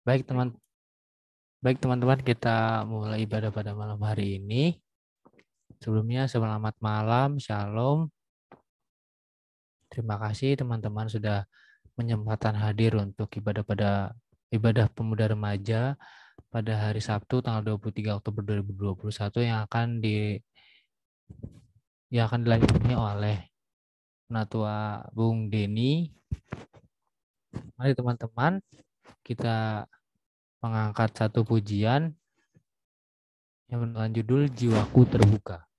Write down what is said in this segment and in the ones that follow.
Baik teman, baik teman-teman, kita mulai ibadah pada malam hari ini. Sebelumnya selamat malam, shalom. Terima kasih teman-teman sudah menyempatkan hadir untuk ibadah pemuda remaja pada hari Sabtu tanggal 23 Oktober 2021 yang akan dilayani oleh Penatua Bung Denny. Mari teman-teman, kita mengangkat satu pujian yang dengan judul Jiwaku Terbuka.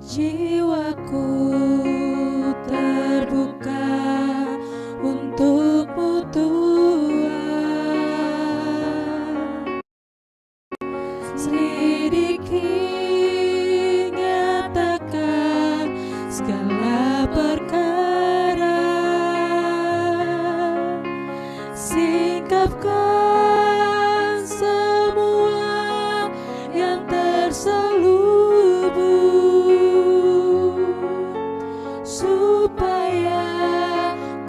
Jiwaku terbuka untukmu Tuhan, selidiki nyatakan segala perkara, singkapkan semua yang terselubung supaya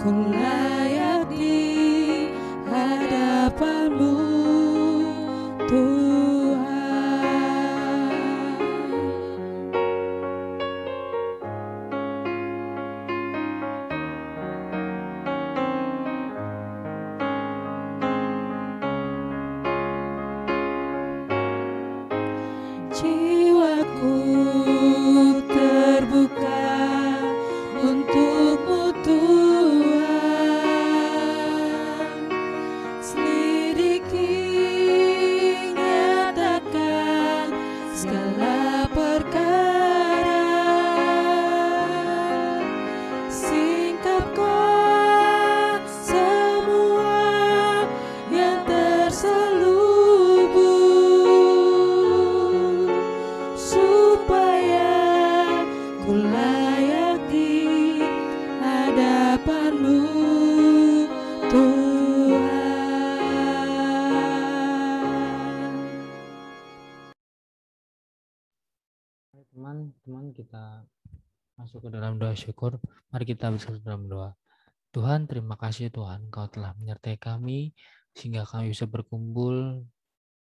ku layak di hadapanmu Tuhan. Jiwaku terbuka untukmu Tuhan, selidiki nyatakan segala perkara, singkapkan semua yang terselubung supaya ku layak di hadapanmu Tuhan. Teman-teman, kita masuk ke dalam doa syukur. Mari kita bersatu dalam doa. Tuhan, terima kasih Tuhan, Engkau telah menyertai kami sehingga kami bisa berkumpul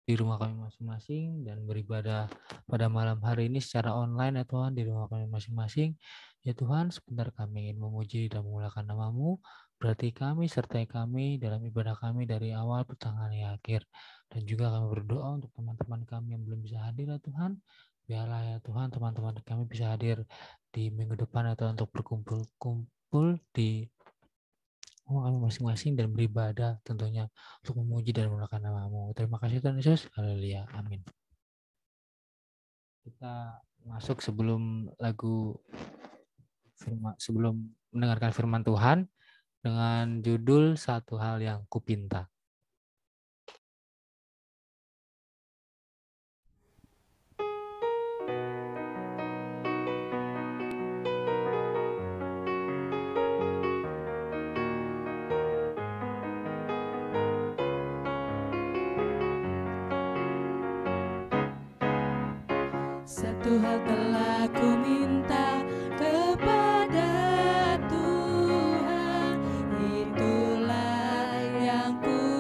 di rumah kami masing-masing dan beribadah pada malam hari ini secara online ya Tuhan, di rumah kami masing-masing. Ya Tuhan, sebentar kami ingin memuji dan memuliakan nama-Mu. Berarti kami sertai kami dalam ibadah kami dari awal pertengahan hingga akhir. Dan juga kami berdoa untuk teman-teman kami yang belum bisa hadir ya Tuhan. Biarlah ya Tuhan, teman-teman kami bisa hadir di minggu depan atau untuk berkumpul-kumpul di rumah kami masing-masing dan beribadah tentunya untuk memuji dan memuliakan nama-Mu. Terima kasih Tuhan Yesus. Haleluya. Amin. Kita masuk sebelum mendengarkan firman Tuhan dengan judul Satu Hal Yang Kupinta. Satu hal telah ku minta kepada Tuhan, itulah yang ku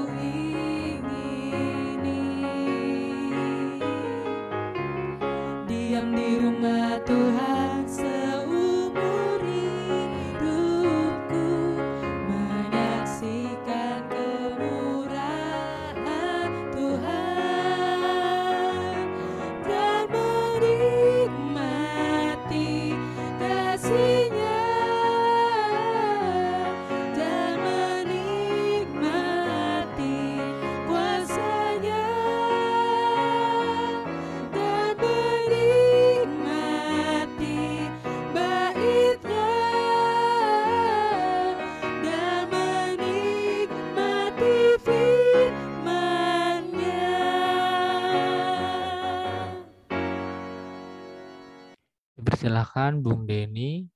Silahkan Bung Denny.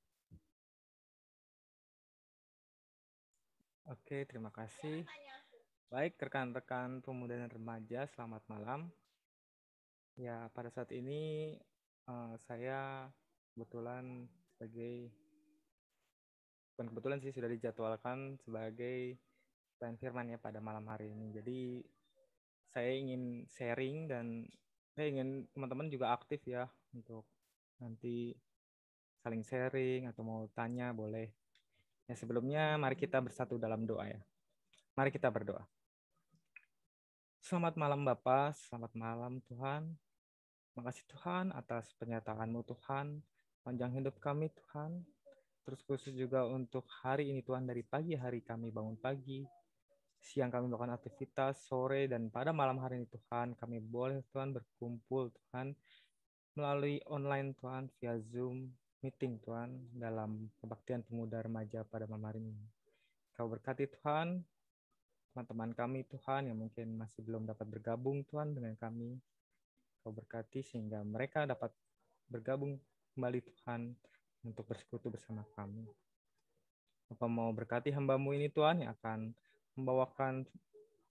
Oke, terima kasih. Baik, rekan-rekan pemuda dan remaja, selamat malam. Ya, pada saat ini saya kebetulan bukan kebetulan sih, sudah dijadwalkan sebagai pelayan firman ya pada malam hari ini. Jadi saya ingin sharing dan saya ingin teman-teman juga aktif ya untuk nanti saling sharing atau mau tanya boleh. Ya, sebelumnya mari kita bersatu dalam doa ya. Mari kita berdoa. Selamat malam Bapa, selamat malam Tuhan. Makasih Tuhan atas penyertaan-Mu Tuhan, panjang hidup kami Tuhan. Terus khusus juga untuk hari ini Tuhan, dari pagi hari kami bangun pagi, siang kami melakukan aktivitas, sore dan pada malam hari ini Tuhan, kami boleh Tuhan berkumpul Tuhan melalui online Tuhan via Zoom meeting Tuhan dalam kebaktian pemuda remaja pada malam hari ini. Kau berkati Tuhan, teman-teman kami Tuhan yang mungkin masih belum dapat bergabung Tuhan dengan kami. Kau berkati sehingga mereka dapat bergabung kembali Tuhan untuk bersekutu bersama kami. Bapa mau berkati hamba-Mu ini Tuhan yang akan membawakan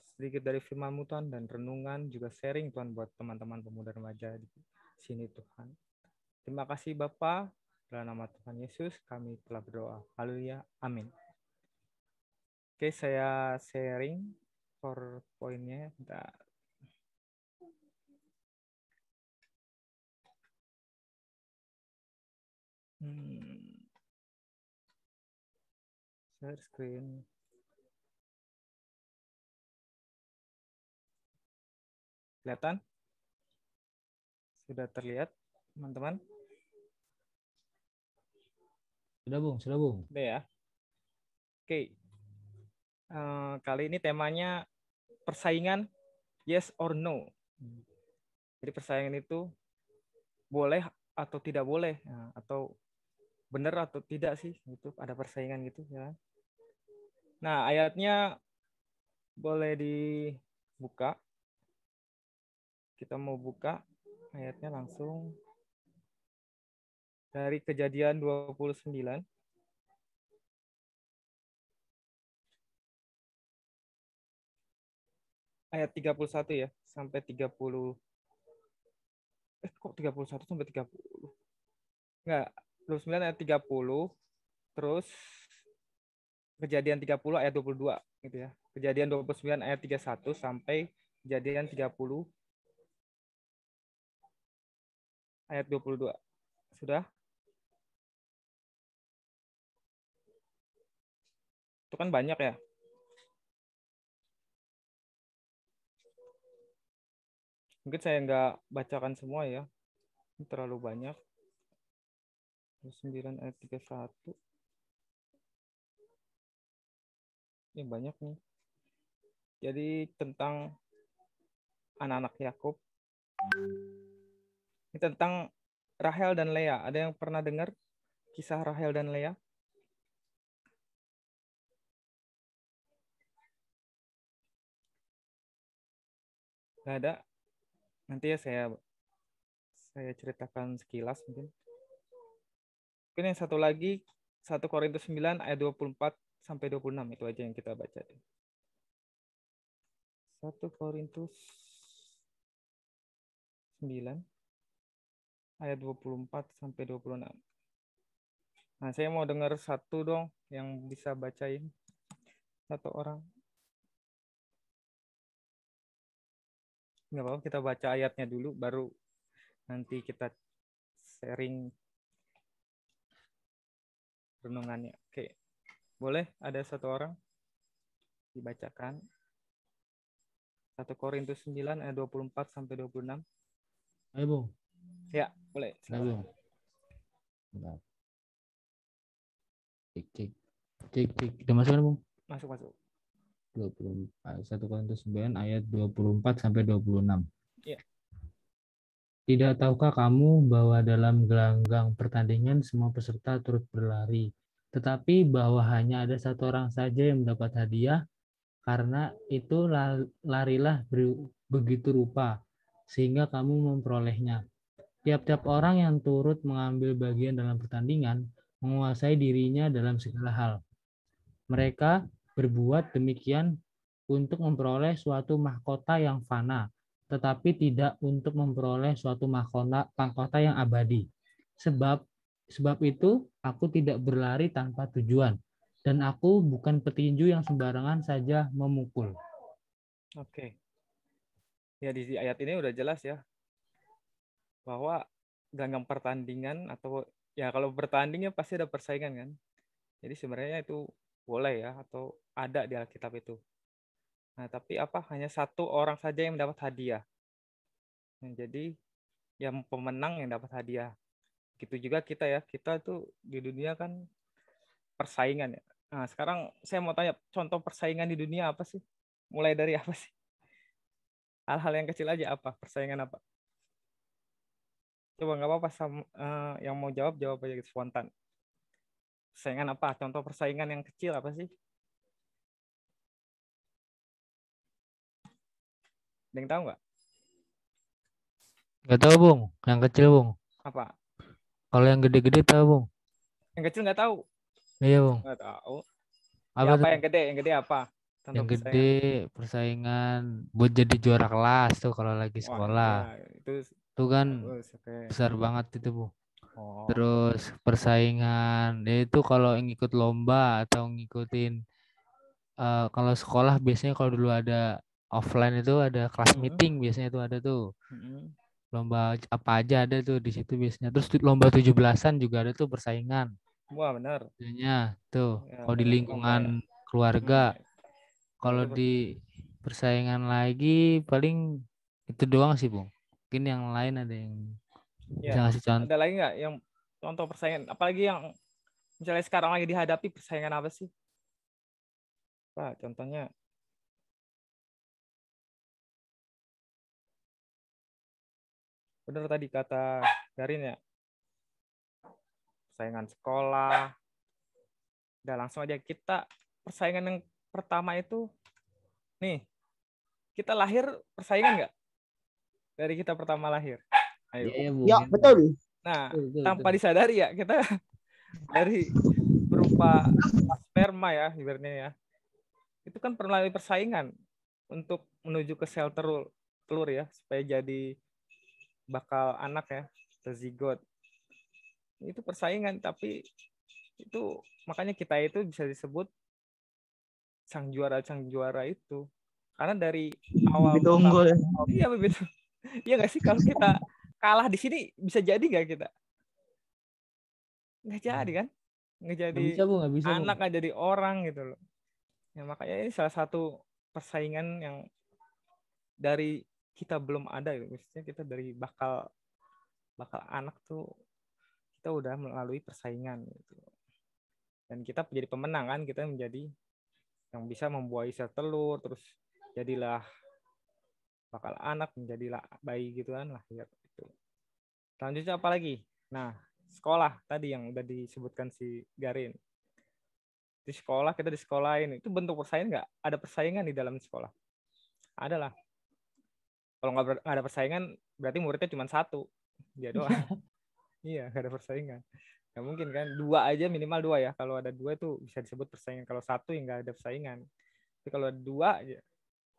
sedikit dari firman-Mu Tuhan dan renungan juga sharing Tuhan buat teman-teman pemuda remaja di sini Tuhan. Terima kasih Bapa, dalam nama Tuhan Yesus kami telah berdoa. Haleluya. Amin. Oke, saya sharing PowerPoint-nya. Share screen. Kelihatan? Sudah terlihat, teman-teman? Sudah Bung, sudah Bung. Udah ya. Oke. Kali ini temanya persaingan yes or no. Jadi persaingan itu boleh atau tidak boleh, atau benar atau tidak sih, itu ada persaingan gitu ya. Nah, ayatnya boleh dibuka. Kita mau buka ayatnya langsung dari Kejadian 29. Ayat 31 ya, sampai 30. Kok 31 sampai 30? Enggak, 29 ayat 30, terus Kejadian 30 ayat 22 gitu ya. Kejadian 29 ayat 31 sampai Kejadian 30 ayat 22. Sudah? Itu kan banyak ya. Mungkin saya nggak bacakan semua ya. Ini terlalu banyak. 9 ayat 31. Ini banyak nih. Jadi tentang anak-anak Yakub. Ini tentang Rahel dan Lea. Ada yang pernah dengar kisah Rahel dan Lea? Nggak ada? Nanti ya saya ceritakan sekilas mungkin. Mungkin yang satu lagi, 1 Korintus 9 ayat 24 sampai 26, itu aja yang kita baca. 1 Korintus 9 ayat 24 sampai 26. Nah, saya mau dengar satu dong yang bisa bacain. Satu orang. Nggak apa-apa, kita baca ayatnya dulu, baru nanti kita sharing renungannya. Oke, boleh ada satu orang dibacakan. 1 Korintus 9 ayat 24 sampai 26. Ayo Bung. Ya, boleh. Ayo Bung. Bentar. Cek. Udah masuk kan Bung? Masuk. 1 Korintus 9 ayat 24 sampai 26. Iya. Tidak tahukah kamu bahwa dalam gelanggang pertandingan semua peserta turut berlari, tetapi bahwa hanya ada satu orang saja yang mendapat hadiah, karena itu larilah begitu rupa, sehingga kamu memperolehnya. Tiap-tiap orang yang turut mengambil bagian dalam pertandingan menguasai dirinya dalam segala hal. Mereka berbuat demikian untuk memperoleh suatu mahkota yang fana, tetapi tidak untuk memperoleh suatu mahkota yang abadi. Sebab itu aku tidak berlari tanpa tujuan, dan aku bukan petinju yang sembarangan saja memukul. Oke. Ya di ayat ini udah jelas ya bahwa dalam pertandingan atau ya kalau bertandingnya pasti ada persaingan kan. Jadi sebenarnya itu boleh ya atau ada di Alkitab itu. Nah, tapi hanya satu orang saja yang mendapat hadiah. Nah, jadi yang pemenang yang dapat hadiah. Gitu juga kita ya. Kita tuh di dunia kan persaingan ya. Nah, sekarang saya mau tanya contoh persaingan di dunia apa sih? Mulai dari apa sih? Hal-hal yang kecil aja apa? Persaingan apa? Coba nggak apa-apa yang mau jawab aja gitu, spontan. Persaingan apa? Contoh persaingan yang kecil apa sih? Ada yang tahu nggak? Gak tahu, Bung. Yang kecil, Bung. Apa? Kalau yang gede-gede tahu, Bung. Yang kecil nggak tahu. Iya, Bung. Nggak tahu. Ya Apa apa tuh? yang gede? Yang gede apa? Contoh Yang gede persaingan. persaingan buat jadi juara kelas tuh kalau lagi Wah, iya sekolah. itu Itu kan bagus. Oke. besar banget itu, Bu. Oh. Terus persaingan ya itu kalau ngikut lomba atau ngikutin kalau sekolah biasanya kalau dulu ada offline itu ada kelas Mm-mm. meeting biasanya itu ada tuh. Mm-mm. Lomba apa aja ada tuh di situ biasanya. Terus lomba 17-an juga ada tuh persaingan. Wah, benar. Biasanya tuh Ya, kalau di banyak lomba lingkungan ya. keluarga. Hmm. Ya, Kalau itu di persaingan lagi paling itu doang sih, Bung. Mungkin yang lain ada yang bisa ya. ngasih contoh. Ada lagi nggak yang contoh persaingan? Apalagi yang misalnya sekarang lagi dihadapi persaingan apa sih? Pak, contohnya benar tadi kata Garin ya, persaingan sekolah. Udah langsung aja kita persaingan yang pertama itu nih, kita lahir persaingan nggak? Dari kita pertama lahir. Iya, Ayo. iya, Bung. Ya, betul. Nah, Betul, betul, tanpa betul. disadari ya kita dari berupa sperma ya ibaratnya ya. Itu kan melalui persaingan untuk menuju ke sel telur ya supaya jadi bakal anak ya, atau zigot. Itu persaingan tapi itu makanya kita itu bisa disebut sang juara itu. Karena dari awal Begitu unggul. iya begitu. Iya nggak sih kalau kita kalah di sini bisa jadi nggak kita? Nggak jadi kan? Nggak Nggak jadi bisa, Bung, nggak bisa, Bung. anak, nggak jadi orang gitu loh. Ya makanya ini salah satu persaingan yang dari kita belum ada gitu. Maksudnya kita dari bakal anak tuh kita udah melalui persaingan gitu. Dan kita menjadi pemenang kan, kita menjadi yang bisa membuahi sel telur, terus jadilah bakal anak, menjadilah bayi gitu kan lahir gitu. Selanjutnya apa lagi? Nah, sekolah tadi yang udah disebutkan si Garin. Di sekolah, kita di sekolah ini itu bentuk persaingan nggak? Ada persaingan di dalam sekolah? Ada lah. Kalau nggak ada persaingan, berarti muridnya cuma satu. Dia doang. Iya, nggak ada persaingan. Nggak mungkin kan? Dua aja, minimal dua ya. Kalau ada dua itu bisa disebut persaingan. Kalau satu ya nggak ada persaingan. Tapi kalau ada dua, ya,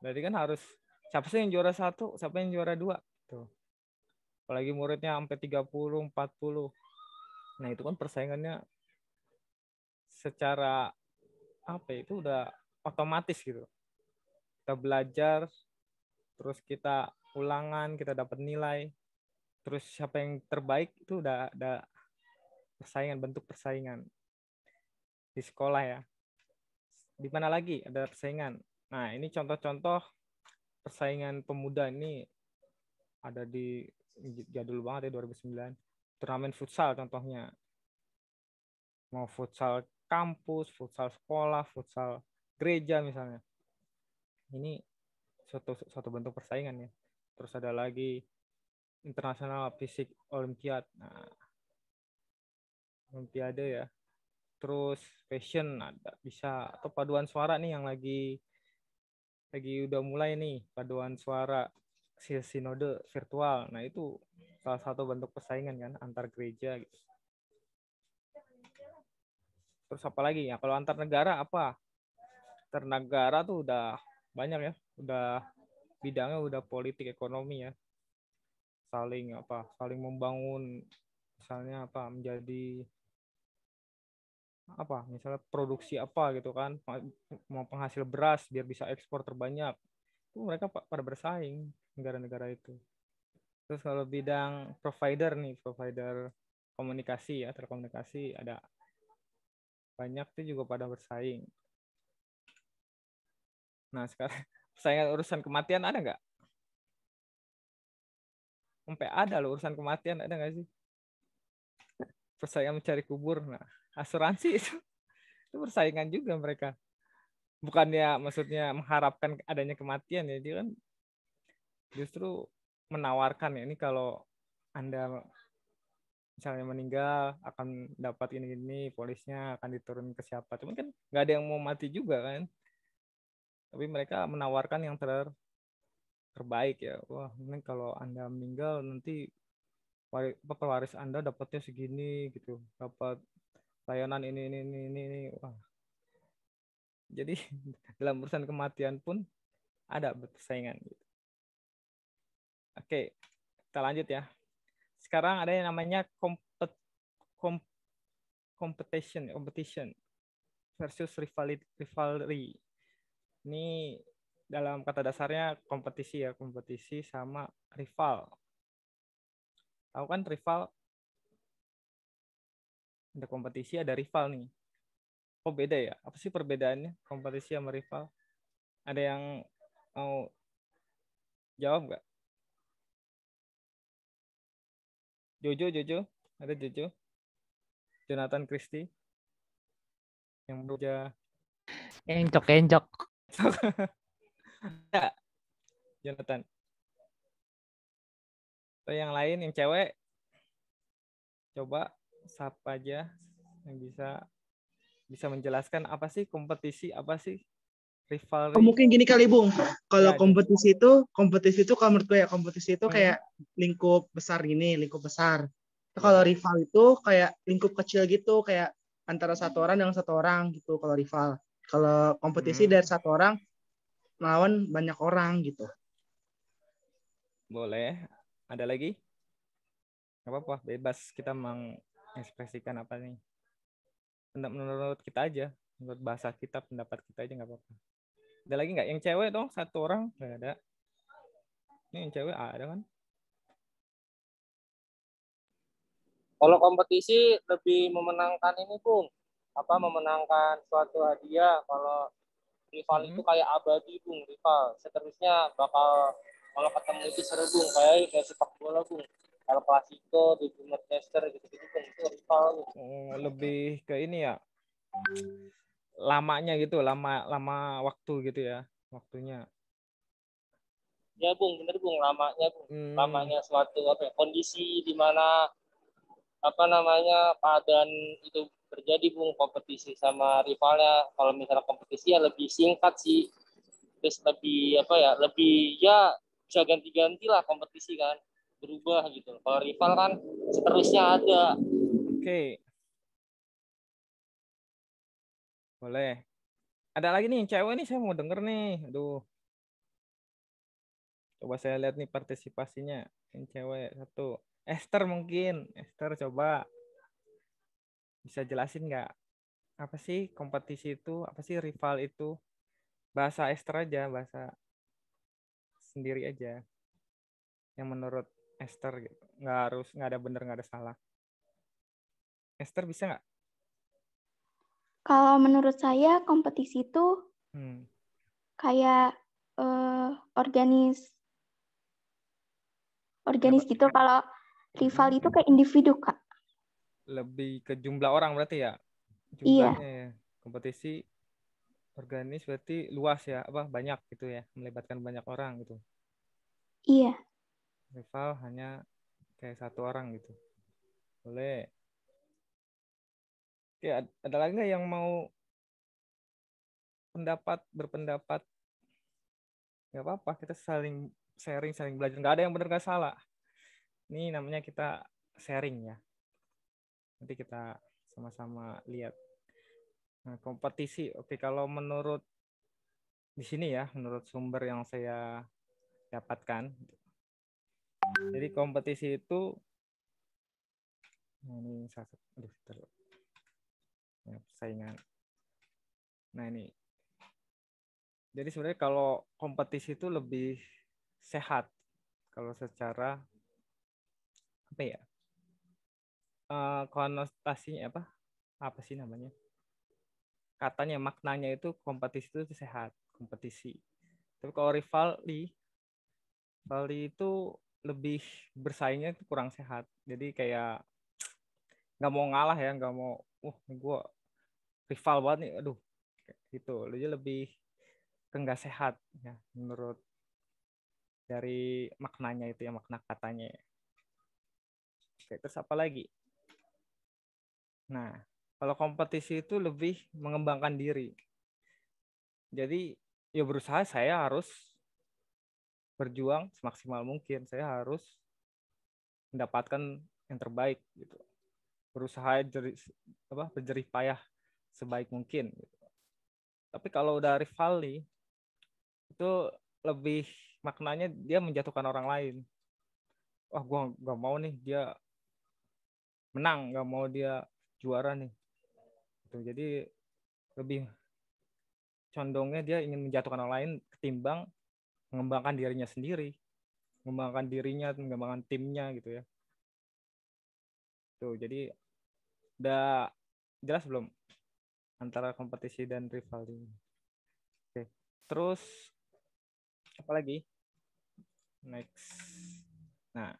berarti kan harus siapa sih yang juara satu, siapa yang juara dua. Tuh. Apalagi muridnya sampai 30, 40. Nah, itu kan persaingannya secara apa ya, itu udah otomatis gitu. Kita belajar, terus kita ulangan, kita dapat nilai, terus siapa yang terbaik itu udah ada persaingan, bentuk persaingan di sekolah ya. Di mana lagi ada persaingan? Nah, ini contoh-contoh persaingan pemuda ini ada di jadul banget ya 2009. Turnamen futsal contohnya. Mau futsal kampus, futsal sekolah, futsal gereja misalnya. Ini suatu bentuk persaingan ya. Terus ada lagi internasional fisik olimpiad. Nah, olimpiade ya. Terus fashion ada bisa, atau paduan suara nih yang lagi udah mulai nih paduan suara sinode virtual. Nah, itu salah satu bentuk persaingan kan antar gereja gitu. Terus apa lagi ya? Kalau antar negara apa? Antar negara tuh udah banyak ya, udah bidangnya udah politik ekonomi ya. Saling membangun, misalnya menjadi misalnya produksi gitu kan, mau penghasil beras biar bisa ekspor terbanyak. Itu mereka pada bersaing negara-negara itu. Terus kalau bidang provider komunikasi ya, telekomunikasi, ada banyak tuh juga pada bersaing. Nah sekarang persaingan urusan kematian ada nggak? Sampai ada loh urusan kematian, ada nggak sih? Persaingan mencari kubur. Nah asuransi itu persaingan juga mereka. Bukannya maksudnya mengharapkan adanya kematian ya, dia kan justru menawarkan ya, ini kalau Anda misalnya meninggal akan dapat ini polisnya akan diturun ke siapa. Cuman kan nggak ada yang mau mati juga kan. Tapi mereka menawarkan yang terbaik ya. Wah, ini kalau Anda meninggal nanti pewaris Anda dapatnya segini gitu. Dapat layanan ini. Wah. Jadi dalam urusan kematian pun ada persaingan gitu. Oke, kita lanjut ya. Sekarang ada yang namanya competition versus rivalry. Ini dalam kata dasarnya kompetisi sama rival. Tahu kan rival? Ada kompetisi, ada rival nih. Oh beda ya? Apa sih perbedaannya kompetisi sama rival? Ada yang mau jawab nggak? Jojo, ada Jojo, Jonathan Christie, yang bekerja. Encok. Ya, Jonathan. Atau yang lain, yang cewek, coba siapa aja yang bisa menjelaskan apa sih kompetisi, apa sih rivalry? Mungkin gini kali Bung, kalau Ya, kompetisi itu kalau menurut gue ya kompetisi itu kayak lingkup besar. Kalau Ya. rival itu kayak lingkup kecil gitu, kayak antara satu orang dengan satu orang gitu kalau rival. Kalau kompetisi dari satu orang melawan banyak orang gitu. Boleh. Ada lagi? Gak apa-apa, bebas kita mengekspresikan apa nih. Menurut kita aja, menurut bahasa kita, pendapat kita aja nggak apa-apa. Ada lagi nggak? Yang cewek dong, satu orang nggak ada. Ini yang cewek ada kan? Kalau kompetisi lebih memenangkan ini Bung, memenangkan suatu hadiah. Kalau rival itu kayak abadi Bung, rival. Seterusnya bakal kalau ketemu itu seru Bung, kayak sepak bola Bung. Kalau Klasiko di Manchester gitu-gitu Bung, itu rival. Oh, lebih ke ini ya. Lamanya gitu, lama waktu gitu ya, waktunya. Ya Bung, bener Bung, lamanya Bung. Lamanya suatu kondisi di mana keadaan itu terjadi Bung, kompetisi sama rivalnya. Kalau misalnya kompetisi ya lebih singkat sih, terus lebih lebih bisa ganti-ganti lah kompetisi kan, berubah gitu. Kalau rival kan seterusnya ada. Oke. Boleh. Ada lagi nih cewek nih, saya mau denger nih. Aduh. Coba saya lihat nih partisipasinya. Yang cewek satu. Esther mungkin. Esther coba. Bisa jelasin nggak? Apa sih kompetisi itu? Apa sih rival itu? Bahasa Esther aja, bahasa sendiri aja. Yang menurut Esther gitu. Nggak ada bener, nggak ada salah. Esther bisa nggak? Kalau menurut saya kompetisi itu kayak organis gitu. Kalau rival itu kayak individu, Kak. Lebih ke jumlah orang berarti ya? Jumlahnya ya. Kompetisi organis berarti luas ya, banyak gitu ya, melibatkan banyak orang gitu. Iya. Rival hanya kayak satu orang gitu. Boleh. Oke, ada lagi nggak yang mau berpendapat? Nggak apa-apa, kita saling sharing, saling belajar. Nggak ada yang benar nggak salah. Ini namanya kita sharing ya. Nanti kita sama-sama lihat. Nah, kompetisi. Oke, kalau menurut di sini ya, menurut sumber yang saya dapatkan. Jadi kompetisi itu ini persaingan. Nah, ini. Jadi sebenarnya kalau kompetisi itu lebih sehat kalau secara apa ya? Konotasinya apa sih namanya? Katanya maknanya itu kompetisi itu sehat, kompetisi. Tapi kalau rivalry itu lebih bersaingnya itu kurang sehat. Jadi kayak nggak mau ngalah ya, nggak mau, gue rival banget nih, aduh, gitu. Jadi lebih ke nggak sehat ya menurut dari maknanya itu ya, makna katanya. Oke, terus apa lagi? Nah, kalau kompetisi itu lebih mengembangkan diri. Jadi ya berusaha saya harus berjuang semaksimal mungkin. Saya harus mendapatkan yang terbaik gitu. Berusaha berjerih payah sebaik mungkin gitu. Tapi kalau udah rivalry itu lebih maknanya dia menjatuhkan orang lain. Wah, gue nggak mau nih dia menang, nggak mau dia juara nih. Jadi lebih condongnya dia ingin menjatuhkan orang lain ketimbang mengembangkan dirinya sendiri, mengembangkan timnya gitu ya. Tuh, jadi udah jelas belum antara kompetisi dan rivalry. Oke, terus apa lagi? Next. Nah,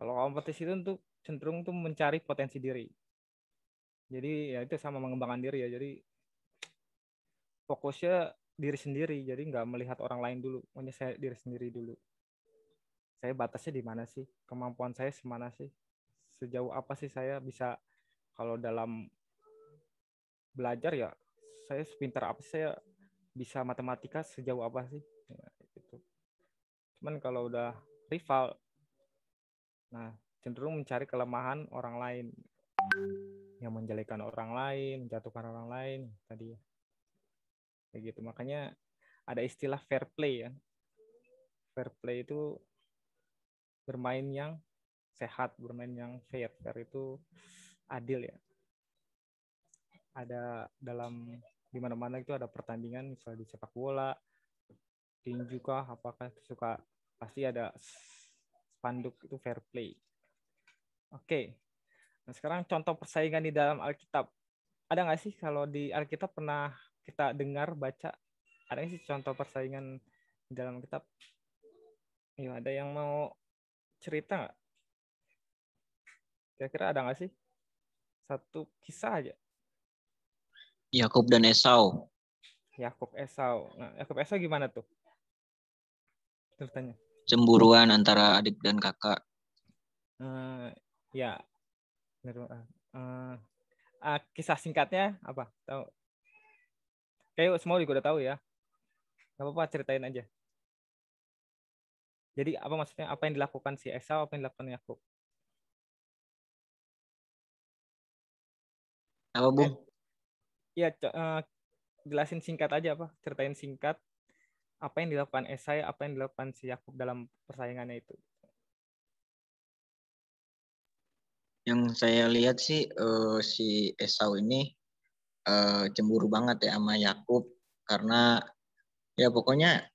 kalau kompetisi itu untuk cenderung tuh mencari potensi diri. Jadi ya itu sama mengembangkan diri ya. Jadi fokusnya diri sendiri. Jadi nggak melihat orang lain dulu. Pokoknya saya diri sendiri dulu. Saya batasnya di mana sih? Kemampuan saya semana sih? Sejauh apa sih saya bisa, kalau dalam belajar ya saya sepintar apa sih, saya bisa matematika sejauh apa sih? Ya, gitu. Cuman kalau udah rival, nah cenderung mencari kelemahan orang lain, yang menjelekan orang lain, menjatuhkan orang lain tadi. Kayak gitu. Makanya ada istilah fair play ya. Fair play itu bermain yang sehat, bermain yang fair. Fair itu adil ya. Ada dalam di mana-mana itu ada pertandingan, misalnya di sepak bola, tinju kah, apakah suka pasti ada spanduk itu fair play. Oke. Nah, sekarang contoh persaingan di dalam Alkitab. Ada nggak sih kalau di Alkitab pernah kita dengar baca, ada nggak sih contoh persaingan di dalam Alkitab? Ya, ada yang mau cerita nggak? Kira-kira ada nggak sih? Satu kisah aja. Yakub dan Esau. Yakub Esau. Nah, Yakub Esau gimana tuh ceritanya? Cemburuan antara adik dan kakak. Ya. Kisah singkatnya apa? Tahu? Kayak semua juga udah tahu ya. Gak apa-apa, ceritain aja. Jadi apa maksudnya? Apa yang dilakukan si Esau? Apa yang dilakukan Yakub? Apa, Bung? Ya, jelasin singkat aja apa? Ceritain singkat apa yang dilakukan Esau, apa yang dilakukan si Yakub dalam persaingannya itu. Yang saya lihat sih si Esau ini cemburu banget ya sama Yakub, karena ya pokoknya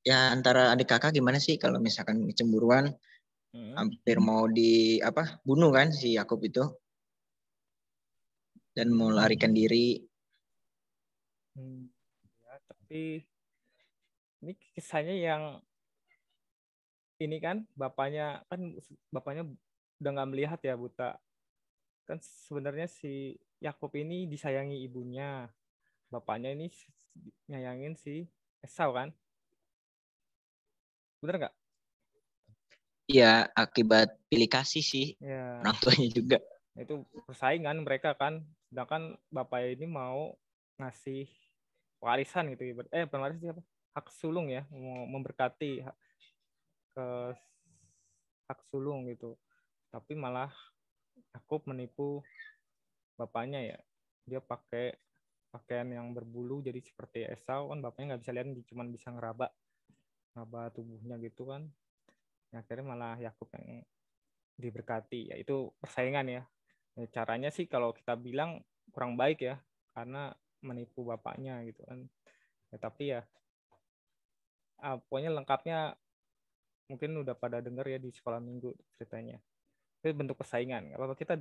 ya antara adik kakak gimana sih kalau misalkan cemburuan, hampir mau bunuh kan si Yakub itu, dan mau larikan diri. Ya, tapi ini kisahnya yang ini kan bapaknya udah nggak melihat ya, buta. Kan sebenarnya si Yakub ini disayangi ibunya, bapaknya ini nyayangin si Esau kan, bener nggak? Iya, akibat pilih kasih sih Ya. orang tuanya juga. Itu persaingan mereka kan, sedangkan bapaknya ini mau ngasih warisan gitu, bukan warisan siapa? Hak sulung ya, mau memberkati ke hak sulung gitu. tapi malah Yakub menipu bapaknya ya. Dia pakai pakaian yang berbulu jadi seperti Esau, kan bapaknya nggak bisa lihat, cuma bisa ngeraba tubuhnya gitu kan. Akhirnya malah Yakub yang diberkati. Ya itu persaingan ya. Caranya sih kalau kita bilang kurang baik ya, karena menipu bapaknya gitu kan. Ya, tapi ya pokoknya lengkapnya mungkin udah pada dengar ya di sekolah minggu ceritanya. Itu bentuk persaingan. Apa kita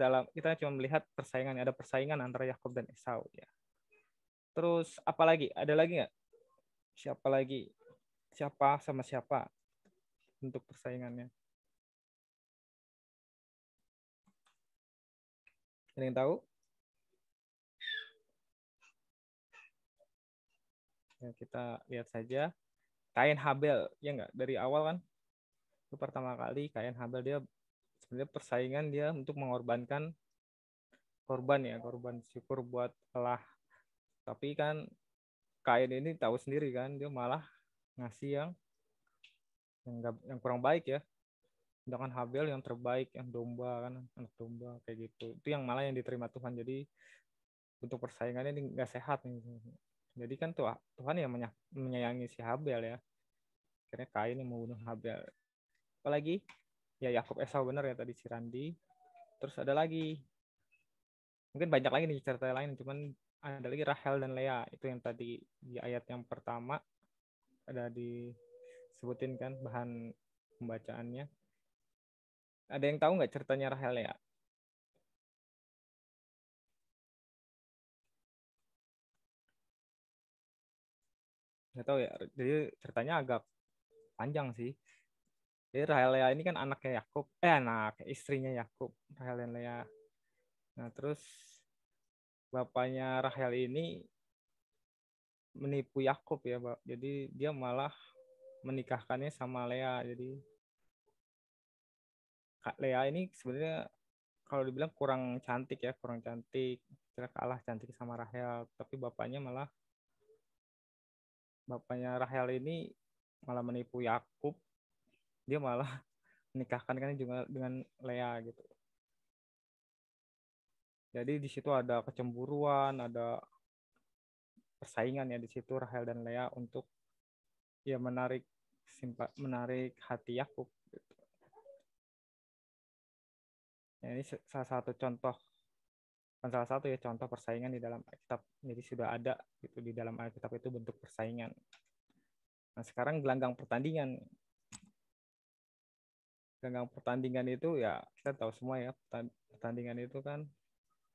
cuma melihat persaingan, ada persaingan antara Yakub dan Esau ya. Terus apa lagi? Ada lagi nggak? Siapa lagi? Siapa sama siapa bentuk persaingannya? Ada yang tahu? Ya, kita lihat saja. Kain Habel, ya nggak? Dari awal kan, itu pertama kali Kain Habel dia sebenarnya persaingan dia untuk mengorbankan korban syukur buat Allah. Tapi kan Kain ini tahu sendiri kan, dia malah ngasih yang kurang baik ya. Sedangkan Habel yang terbaik, yang domba kan, anak domba kayak gitu. Itu yang malah yang diterima Tuhan. Jadi untuk persaingannya ini nggak sehat nih. Jadi kan Tuhan yang menyayangi si Habel ya. Akhirnya Kain yang membunuh Habel. Apalagi ya Yakub Esau benar ya tadi si Randi. Terus ada lagi, mungkin banyak lagi nih cerita lain, cuman ada lagi Rahel dan Lea. Itu yang tadi di ayat yang pertama ada disebutin kan bahan pembacaannya. Ada yang tahu nggak ceritanya Rahel Lea? Nggak tahu ya. Jadi ceritanya agak panjang sih. Jadi Rahel Lea ini kan anaknya Yakub, istrinya Yakub, Rahel dan Lea. Nah terus bapaknya Rahel ini menipu Yakub ya, Pak. Jadi dia malah menikahkannya sama Lea. Jadi Kak Lea ini sebenarnya kalau dibilang kurang cantik ya, kira kalah cantik sama Rahel. Tapi bapaknya Rahel ini malah menipu Yakub. Dia malah menikahkan kan juga dengan Lea gitu. Jadi di situ ada kecemburuan, ada persaingan ya di situ Rahel dan Lea untuk ya menarik hati Yakub. Gitu. Ya, ini salah satu contoh, bukan salah satu ya contoh persaingan di dalam Alkitab. Jadi sudah ada gitu di dalam Alkitab itu bentuk persaingan. Nah sekarang gelanggang pertandingan. Gelanggang pertandingan itu ya kita tahu semua ya, pertandingan itu kan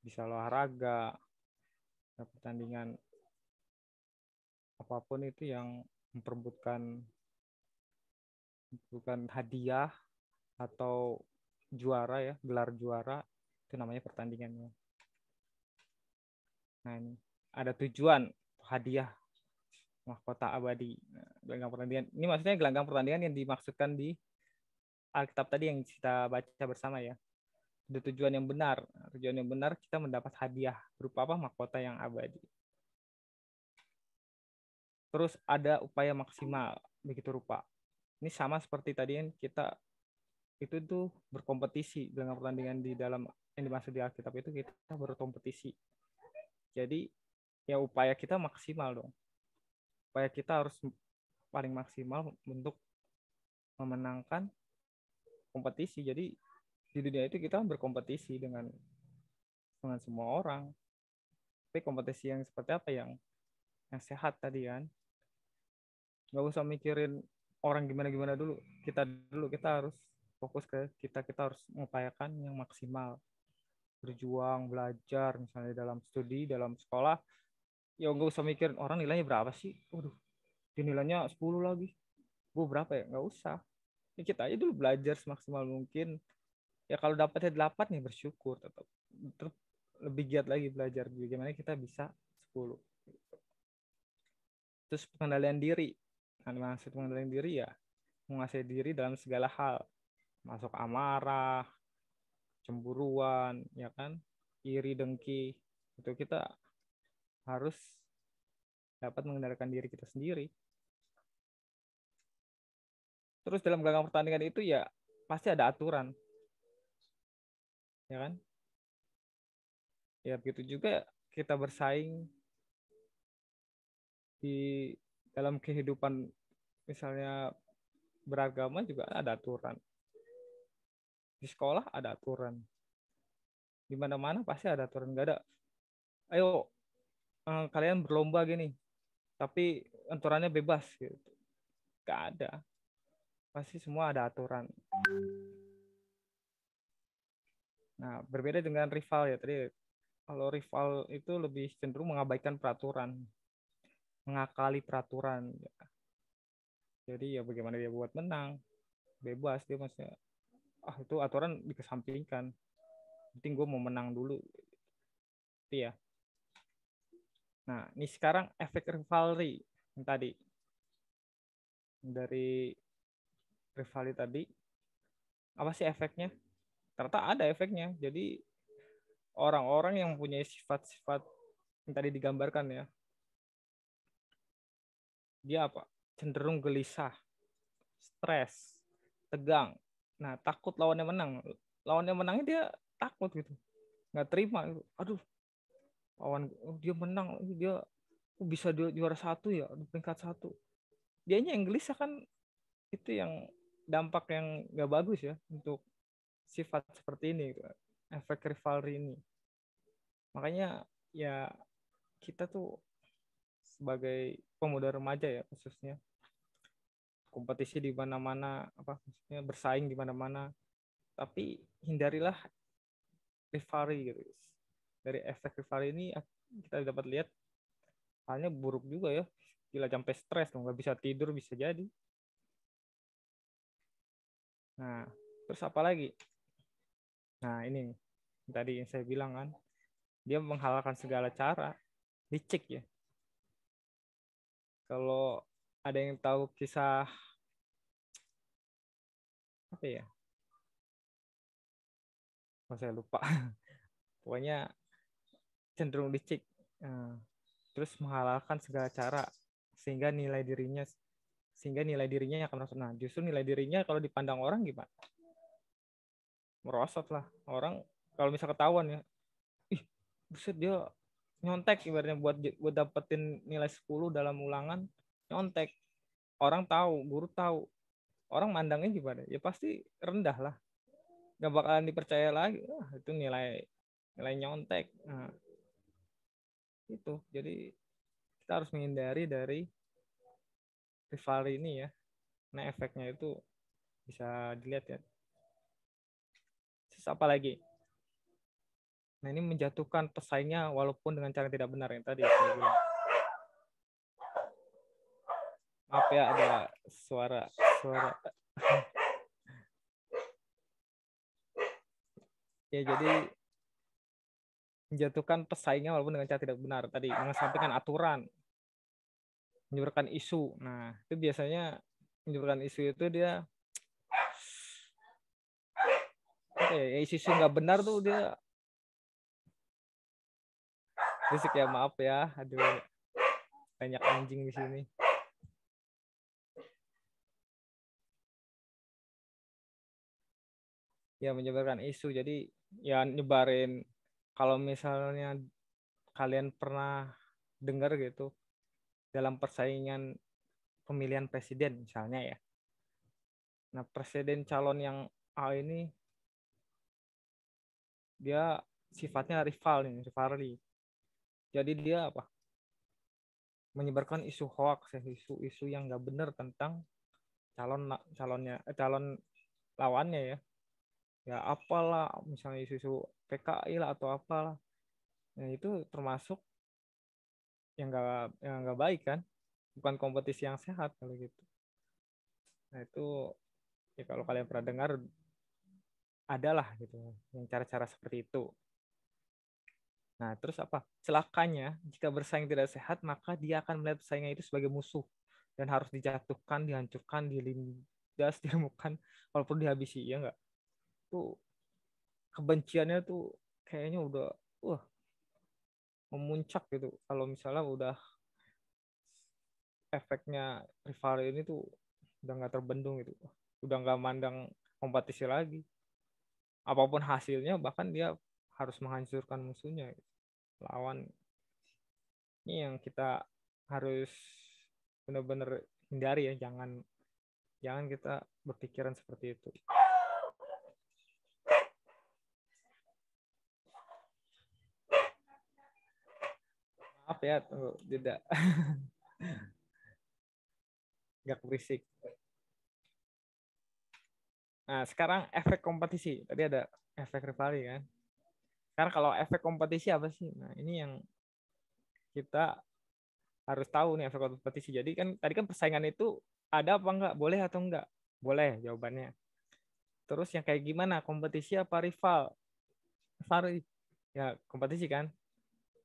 bisa olahraga, pertandingan apapun itu yang memperebutkan hadiah atau juara ya, gelar juara, itu namanya pertandingannya. Nah ini ada tujuan hadiah mahkota abadi. Nah, gelanggang pertandingan ini maksudnya gelanggang pertandingan yang dimaksudkan di Alkitab tadi yang kita baca bersama ya. Ada tujuan yang benar. Tujuan yang benar kita mendapat hadiah berupa apa? Mahkota yang abadi. Terus ada upaya maksimal begitu rupa. Ini sama seperti tadi yang kita itu tuh berkompetisi dengan pertandingan di dalam yang dimaksud di Alkitab itu kita berkompetisi. Jadi ya upaya kita maksimal dong. Upaya kita harus paling maksimal untuk memenangkan kompetisi. Jadi di dunia itu kita berkompetisi dengan semua orang. Tapi kompetisi yang seperti apa yang sehat tadi kan? Nggak usah mikirin orang gimana dulu. Kita harus fokus ke kita harus mengupayakan yang maksimal. Berjuang, belajar, misalnya dalam studi, dalam sekolah, ya nggak usah mikirin orang nilainya berapa sih. Waduh, dia nilainya 10 lagi. Gue berapa ya? Nggak usah. Ya, kita aja dulu belajar semaksimal mungkin. Ya kalau dapatnya 8 ya bersyukur tetap. Terus lebih giat lagi belajar bagaimana kita bisa 10. Terus pengendalian diri. Nah, maksud pengendalian diri ya menguasai diri dalam segala hal. Masuk amarah, cemburuan, ya kan? Iri, dengki. Itu kita harus dapat mengendalikan diri kita sendiri. Terus dalam gelanggang pertandingan itu ya pasti ada aturan. ya kan? Ya begitu juga kita bersaing di dalam kehidupan, misalnya beragama juga ada aturan. Di sekolah ada aturan. Di mana-mana pasti ada aturan. Nggak ada, ayo kalian berlomba gini, tapi aturannya bebas gitu. Nggak ada. Pasti semua ada aturan. Nah, berbeda dengan rival ya tadi. Kalau rival itu lebih cenderung mengabaikan peraturan, mengakali peraturan. Jadi ya bagaimana dia buat menang, bebas dia, maksudnya itu aturan dikesampingkan. Penting gue mau menang dulu. Itu ya. Nah, ini sekarang efek rivalry yang tadi. Dari rivalry tadi, apa sih efeknya? Ternyata ada efeknya. Jadi orang-orang yang punya sifat-sifat yang tadi digambarkan ya, dia apa? Cenderung gelisah, stres, tegang. Nah, takut lawannya menang. Lawannya menangnya dia takut gitu. Nggak terima. Aduh, lawan dia menang, dia bisa juara 1 ya, peringkat 1. Dianya yang gelisah kan, itu yang dampak yang nggak bagus ya untuk sifat seperti ini, efek rivalry ini. Makanya ya kita tuh sebagai pemuda remaja ya khususnya, kompetisi di mana-mana, apa maksudnya bersaing di mana-mana, tapi hindarilah rivalry gitu. Dari efek rivalry ini kita dapat lihat halnya buruk juga ya, gila sampai stres tuh, nggak bisa tidur bisa jadi. Nah, terus apa lagi? Nah, ini tadi yang saya bilang kan, dia menghalalkan segala cara, dicek ya. Kalau ada yang tahu kisah apa ya? Saya lupa. Pokoknya cenderung dicek. Terus menghalalkan segala cara sehingga nilai dirinya akan merosot. Nah, justru nilai dirinya kalau dipandang orang gimana? Merosot lah. Orang kalau misal ketahuan ya, ih, buset dia nyontek ibaratnya buat dapetin nilai 10 dalam ulangan, nyontek. Orang tahu, guru tahu. Orang mandangnya gimana? Ya pasti rendah lah. Gak bakalan dipercaya lagi. Itu nilai nyontek. Nah, itu. Jadi kita harus menghindari dari rival ini ya. Nah, efeknya itu bisa dilihat ya. Terus apa lagi? Nah, ini menjatuhkan pesaingnya walaupun dengan cara tidak benar yang tadi saya bilang. Maaf ya, ada suara. Ya, jadi menjatuhkan pesaingnya walaupun dengan cara tidak benar. Tadi mengesampingkan aturan, menyebarkan isu. Nah, itu biasanya menyebarkan isu itu dia isu nggak benar tuh dia risik ya, maaf ya. Aduh, banyak anjing di sini. Ya, menyebarkan isu. Jadi ya nyebarin, kalau misalnya kalian pernah dengar gitu dalam persaingan pemilihan presiden misalnya ya. Nah, presiden calon yang A ini dia sifatnya rivalry. Jadi dia apa? Menyebarkan isu hoax, isu yang nggak benar tentang calon lawannya ya. Ya apalah, misalnya isu PKI lah atau apalah. Nah, itu termasuk yang nggak baik kan, bukan kompetisi yang sehat kalau gitu. Nah, itu ya kalau kalian pernah dengar adalah gitu yang cara-cara seperti itu. Nah, terus apa? Celakanya, jika bersaing tidak sehat, maka dia akan melihat pesaingnya itu sebagai musuh dan harus dijatuhkan, dihancurkan, dilindas, diremukan, walaupun dihabisi, ya enggak? Tuh kebenciannya tuh kayaknya udah memuncak gitu. Kalau misalnya udah efeknya rivalry ini tuh udah nggak terbendung gitu, udah nggak mandang kompetisi lagi. apapun hasilnya, bahkan dia harus menghancurkan musuhnya, lawan. Ini yang kita harus benar-benar hindari ya, jangan kita berpikiran seperti itu. Maaf ya, tunggu, tidak. Gak berisik. Nah, sekarang efek kompetisi. Tadi ada efek rivalry kan. Sekarang kalau efek kompetisi apa sih? Nah, ini yang kita harus tahu nih, efek kompetisi. Jadi kan tadi kan persaingan itu ada apa enggak? Boleh atau enggak? Boleh jawabannya. Terus yang kayak gimana? Kompetisi apa rival? Rivalry. Ya, kompetisi kan.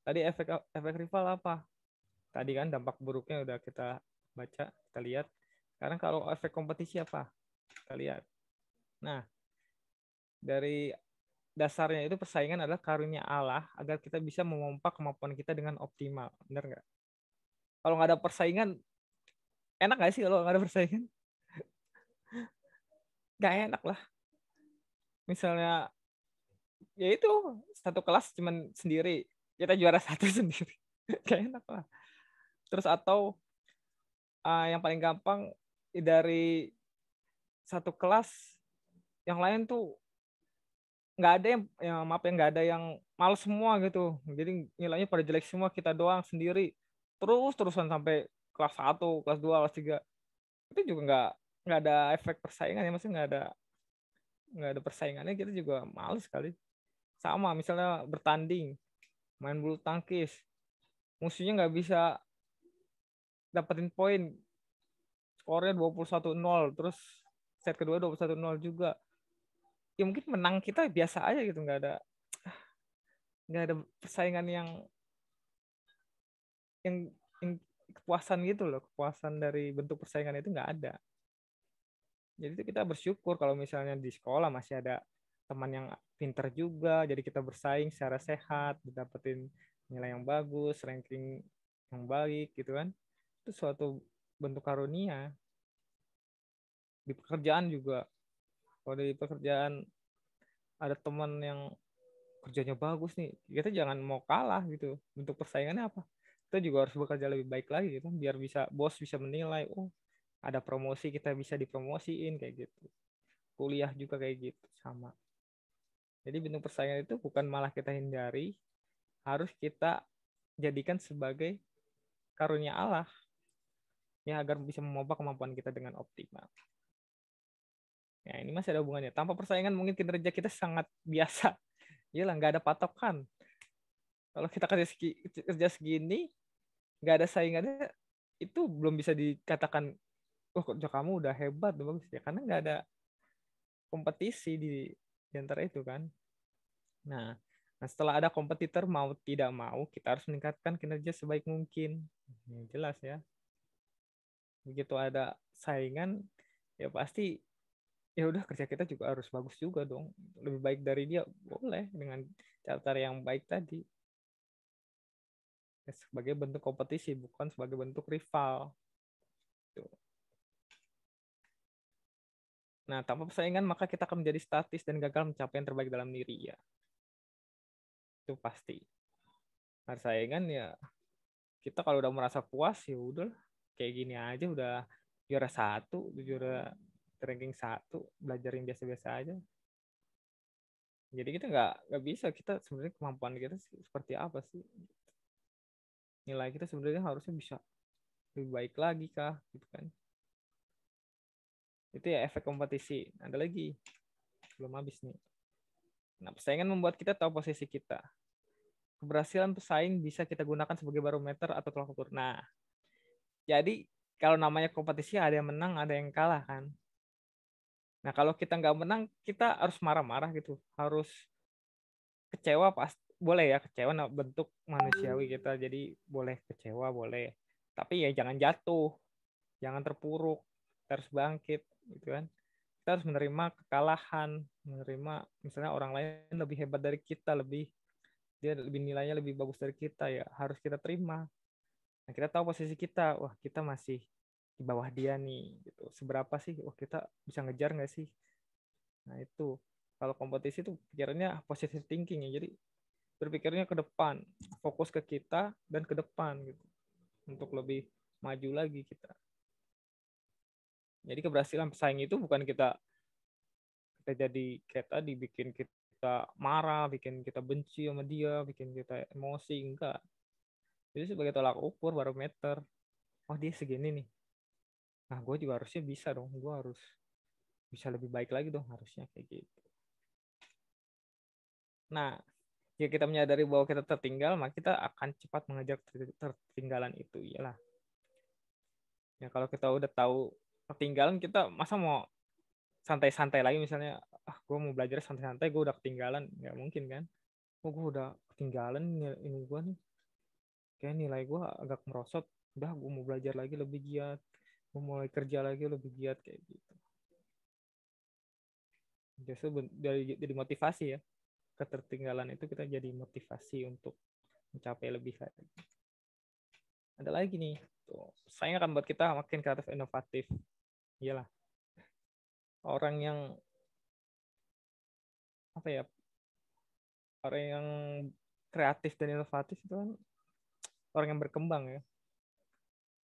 Tadi efek rival apa? Tadi kan dampak buruknya udah kita baca, kita lihat. Sekarang kalau efek kompetisi apa? Kita lihat. Nah, dari dasarnya itu persaingan adalah karunia Allah agar kita bisa memompa kemampuan kita dengan optimal. Benar nggak? Kalau nggak ada persaingan, enak nggak sih kalau nggak ada persaingan? Nggak enak lah. Misalnya, ya itu, satu kelas cuman sendiri, kita juara satu sendiri. Nggak enak lah. Terus atau yang paling gampang, dari satu kelas, yang lain tuh nggak ada yang maaf ya, nggak ada yang males semua gitu. Jadi nilainya pada jelek semua, kita doang sendiri. Terusan sampai kelas 1, kelas 2, kelas 3. Itu juga nggak ada efek persaingan ya, maksudnya nggak ada persaingannya, kita juga males sekali. Sama misalnya bertanding, main bulu tangkis, musuhnya nggak bisa dapetin poin, skornya 21-0, terus set kedua 21-0 juga. Ya mungkin menang kita biasa aja gitu, nggak ada persaingan yang kepuasan gitu loh, kepuasan dari bentuk persaingan itu nggak ada. Jadi itu kita bersyukur kalau misalnya di sekolah masih ada teman yang pinter juga, jadi kita bersaing secara sehat, dapetin nilai yang bagus, ranking yang baik gitu kan. Itu suatu bentuk karunia. Di pekerjaan juga, kalau di pekerjaan ada teman yang kerjanya bagus nih, kita jangan mau kalah gitu. Bentuk persaingannya apa? Kita juga harus bekerja lebih baik lagi gitu, biar bos bisa menilai, oh ada promosi, kita bisa dipromosiin kayak gitu. Kuliah juga kayak gitu, sama. Jadi bentuk persaingan itu bukan malah kita hindari, harus kita jadikan sebagai karunia Allah ya, agar bisa memompa kemampuan kita dengan optimal. Ya, ini masih ada hubungannya. Tanpa persaingan mungkin kinerja kita sangat biasa. Iyalah, nggak ada patokan. Kalau kita kerja segini, nggak ada saingannya, itu belum bisa dikatakan, oh kerja kamu udah hebat, udah bagus ya, karena nggak ada kompetisi di antara itu kan. Nah, setelah ada kompetitor, mau tidak mau kita harus meningkatkan kinerja sebaik mungkin. Yang jelas ya. Begitu ada saingan, ya pasti ya udah, kerja kita juga harus bagus juga dong. Lebih baik dari dia boleh dengan cara yang baik tadi. Ya, sebagai bentuk kompetisi, bukan sebagai bentuk rival. Tuh. Nah, tanpa persaingan maka kita akan menjadi statis dan gagal mencapai yang terbaik dalam diri ya. Itu pasti. Persaingan ya, kita kalau udah merasa puas ya udah kayak gini aja, udah juara 1, juara ranking 1, belajar yang biasa-biasa aja. Jadi kita nggak bisa, kita sebenarnya kemampuan kita seperti apa sih? Nilai kita sebenarnya harusnya bisa lebih baik lagi kah, gitu kan? Itu ya efek kompetisi. Ada lagi, belum habis nih. Nah, persaingan membuat kita tahu posisi kita. Keberhasilan pesaing bisa kita gunakan sebagai barometer atau tolak ukur. Nah, jadi kalau namanya kompetisi ada yang menang, ada yang kalah kan. Nah, kalau kita nggak menang, kita harus marah-marah gitu. Harus kecewa, boleh ya, kecewa bentuk manusiawi kita. Jadi boleh kecewa, boleh. Tapi ya jangan jatuh, jangan terpuruk, kita harus bangkit gitu kan. Kita harus menerima kekalahan, menerima misalnya orang lain lebih hebat dari kita, dia lebih nilainya lebih bagus dari kita, ya harus kita terima. Nah, kita tahu posisi kita, wah kita masih di bawah dia nih gitu. Seberapa sih, wah kita bisa ngejar nggak sih? Nah itu Kalau kompetisi itu pikirannya positive thinking ya. Jadi berpikirnya ke depan, fokus ke kita dan ke depan gitu. Untuk lebih maju lagi kita. Jadi keberhasilan pesaing itu bukan kita jadi kayak tadi bikin kita marah, bikin kita benci sama dia, bikin kita emosi, enggak. Jadi sebagai tolak ukur, barometer. Oh dia segini nih. Nah gue juga harusnya bisa dong. Gue harus bisa lebih baik lagi dong harusnya kayak gitu. Nah, jika kita menyadari bahwa kita tertinggal, maka kita akan cepat mengejar tertinggalan itu. Iyalah. Ya kalau kita udah tahu ketinggalan, kita masa mau santai-santai lagi misalnya, gue mau belajar santai-santai, gue udah ketinggalan, nggak mungkin kan? Oh gue udah ketinggalan ini gue nih, kayak nilai gue agak merosot, udah gue mau belajar lagi lebih giat, gue mulai kerja lagi lebih giat kayak gitu. Justru jadi motivasi ya, ketertinggalan itu kita jadi motivasi untuk mencapai lebih lagi. Ada lagi nih, tuh, saya akan buat kita makin kreatif inovatif. Iyalah. Orang yang apa ya? Orang yang kreatif dan inovatif itu kan orang yang berkembang ya.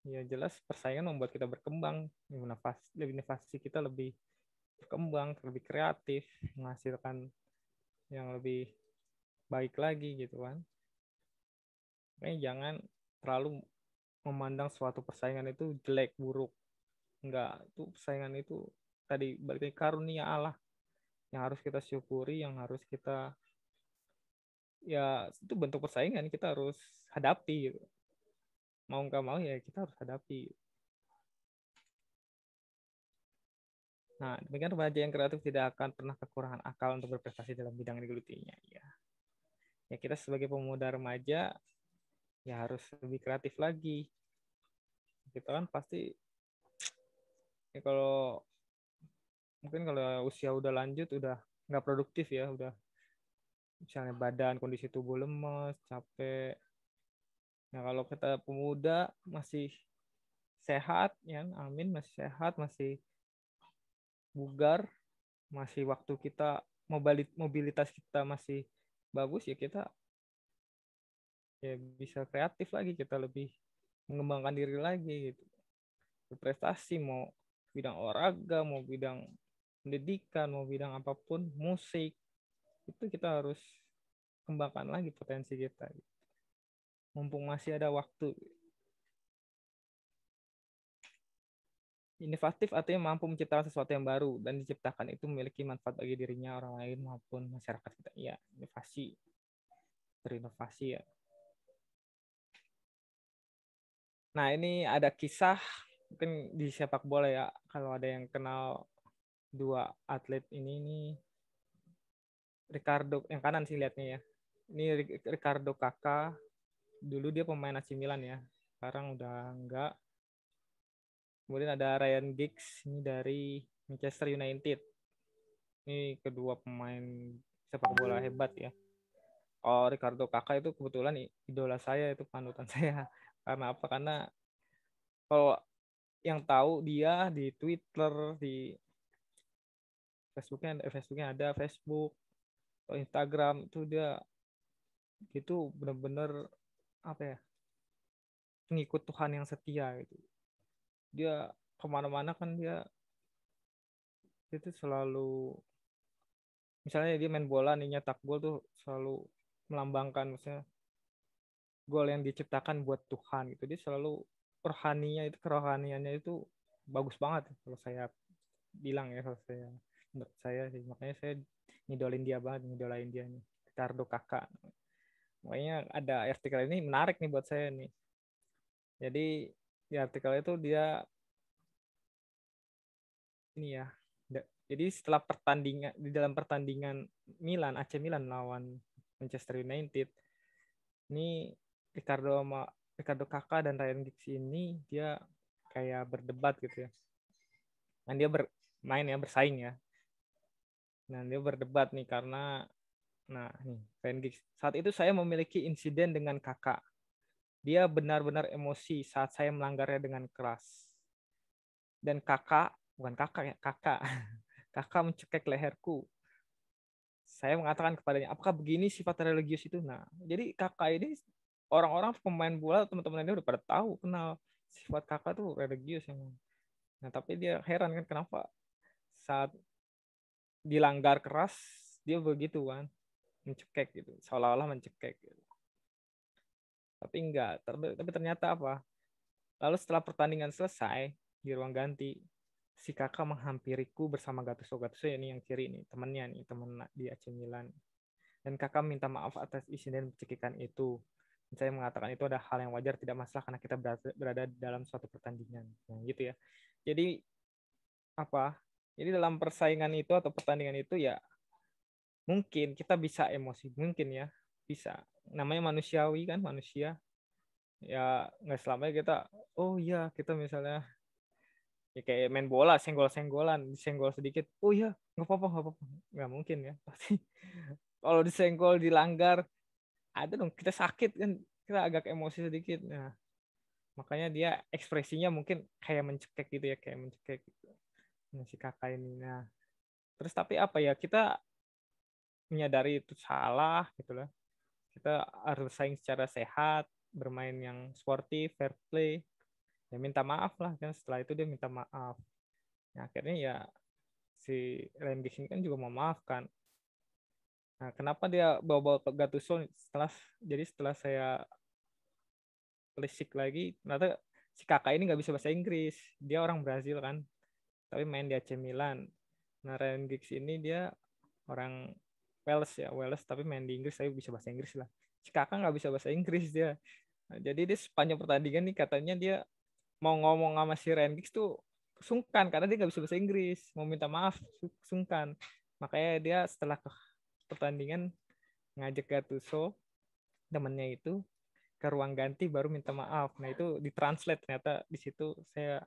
Ya jelas persaingan membuat kita berkembang, inovasi kita lebih berkembang, lebih kreatif, menghasilkan yang lebih baik lagi gitu kan. Makanya jangan terlalu memandang suatu persaingan itu jelek, buruk. Enggak, itu persaingan itu tadi balik lagi karunia Allah yang harus kita syukuri, yang harus kita ya itu bentuk persaingan kita harus hadapi gitu. Mau nggak mau ya kita harus hadapi. Nah, demikian remaja yang kreatif tidak akan pernah kekurangan akal untuk berprestasi dalam bidang yang digelutinya. Ya kita sebagai pemuda remaja ya harus lebih kreatif lagi. Kita kan pasti ya kalau mungkin kalau usia udah lanjut udah nggak produktif ya, udah misalnya badan, kondisi tubuh lemes, capek. Nah kalau kita pemuda masih sehat ya, amin, masih sehat, masih bugar, masih waktu kita mobilitas kita masih bagus ya kita ya bisa kreatif lagi, kita lebih mengembangkan diri lagi gitu. Berprestasi mau bidang olahraga, mau bidang pendidikan, mau bidang apapun, musik, itu kita harus kembangkan lagi potensi kita. Mumpung masih ada waktu. Inovatif artinya mampu menciptakan sesuatu yang baru dan diciptakan itu memiliki manfaat bagi dirinya, orang lain maupun masyarakat kita. Ya, inovasi. Berinovasi ya. Nah, ini ada kisah mungkin di sepak bola ya. Kalau ada yang kenal dua atlet ini nih, Ricardo yang kanan sih lihatnya ya. Ini Ricardo Kakak. Dulu dia pemain AC Milan ya. Sekarang udah enggak. Kemudian ada Ryan Giggs ini dari Manchester United. Ini kedua pemain sepak bola hebat ya. Oh, Ricardo Kakak itu kebetulan idola saya, itu panutan saya. Karena apa? Karena kalau yang tahu dia di Twitter, di Facebooknya ada Facebook atau Instagram itu dia itu benar-benar apa ya, pengikut Tuhan yang setia gitu. Dia kemana-mana kan dia itu selalu misalnya dia main bola nih nyetak gol tuh selalu melambangkan maksudnya gol yang diciptakan buat Tuhan gitu. Dia selalu kerohaniannya itu bagus banget kalau saya bilang ya, kalau saya menurut saya sih, makanya saya ngidolain dia nih, Ricardo Kakak. Makanya ada artikel ini menarik nih buat saya nih. Jadi di artikel itu dia ini ya. Jadi setelah pertandingan di dalam pertandingan AC Milan lawan Manchester United, ini Ricardo Kakak dan Ryan Giggs ini dia kayak berdebat gitu ya. Dan dia bersaing ya. Nah, dia berdebat nih karena Ryan Giggs. Saat itu saya memiliki insiden dengan Kakak. Dia benar-benar emosi saat saya melanggarnya dengan keras. Dan bukan kakak ya, kakak. Kakak mencekik leherku. saya mengatakan kepadanya, apakah begini sifat religius itu? Nah, jadi kakak ini orang-orang pemain bola, teman-teman ini udah pada tahu, kenal sifat kakak tuh religius emang. Nah, tapi dia heran kan kenapa saat dilanggar keras dia begitu kan, mencekek gitu, seolah-olah mencekek gitu. Tapi enggak, tapi ternyata apa? Lalu setelah pertandingan selesai di ruang ganti, si kakak menghampiriku bersama Gattuso ini yang kiri nih, temannya nih, teman di AC Milan. Dan kakak minta maaf atas insiden pencekikan itu. Dan saya mengatakan itu ada hal yang wajar, tidak masalah karena kita berada dalam suatu pertandingan. Nah, gitu ya. Jadi apa? Jadi dalam persaingan itu atau pertandingan itu ya mungkin kita bisa emosi, mungkin ya, bisa. Namanya manusiawi kan, manusia. Ya nggak selamanya kita, oh iya kita misalnya ya kayak main bola, senggol-senggolan, disenggol sedikit, oh iya nggak apa-apa, nggak mungkin ya, pasti kalau disenggol, dilanggar, ada dong kita sakit kan, kita agak emosi sedikit. Nah makanya dia ekspresinya mungkin kayak mencekek gitu ya, kayak mencekek gitu. Nah, si kakak ini. Nah terus tapi apa ya, kita menyadari itu salah gitu lah, kita harus bersaing secara sehat, bermain yang sportif, fair play. Ya minta maaf lah kan, setelah itu dia minta maaf. Nah, akhirnya ya si Ryan Giggs ini kan juga memaafkan. Nah, kenapa dia bawa-bawa ke Gattuso setelah saya telisik lagi, ternyata si kakak ini nggak bisa bahasa Inggris. Dia orang Brazil kan, tapi main di AC Milan. Nah, Ryan Giggs ini dia orang Wales tapi main di Inggris, tapi bisa bahasa Inggris lah. Si kakak nggak bisa bahasa Inggris dia. Nah, jadi dia sepanjang pertandingan nih katanya dia mau ngomong sama si Ryan Giggs tuh sungkan karena dia nggak bisa bahasa Inggris, mau minta maaf sungkan. Makanya dia setelah pertandingan ngajak Gattuso temannya itu ke ruang ganti baru minta maaf. Nah itu ditranslate, ternyata di situ saya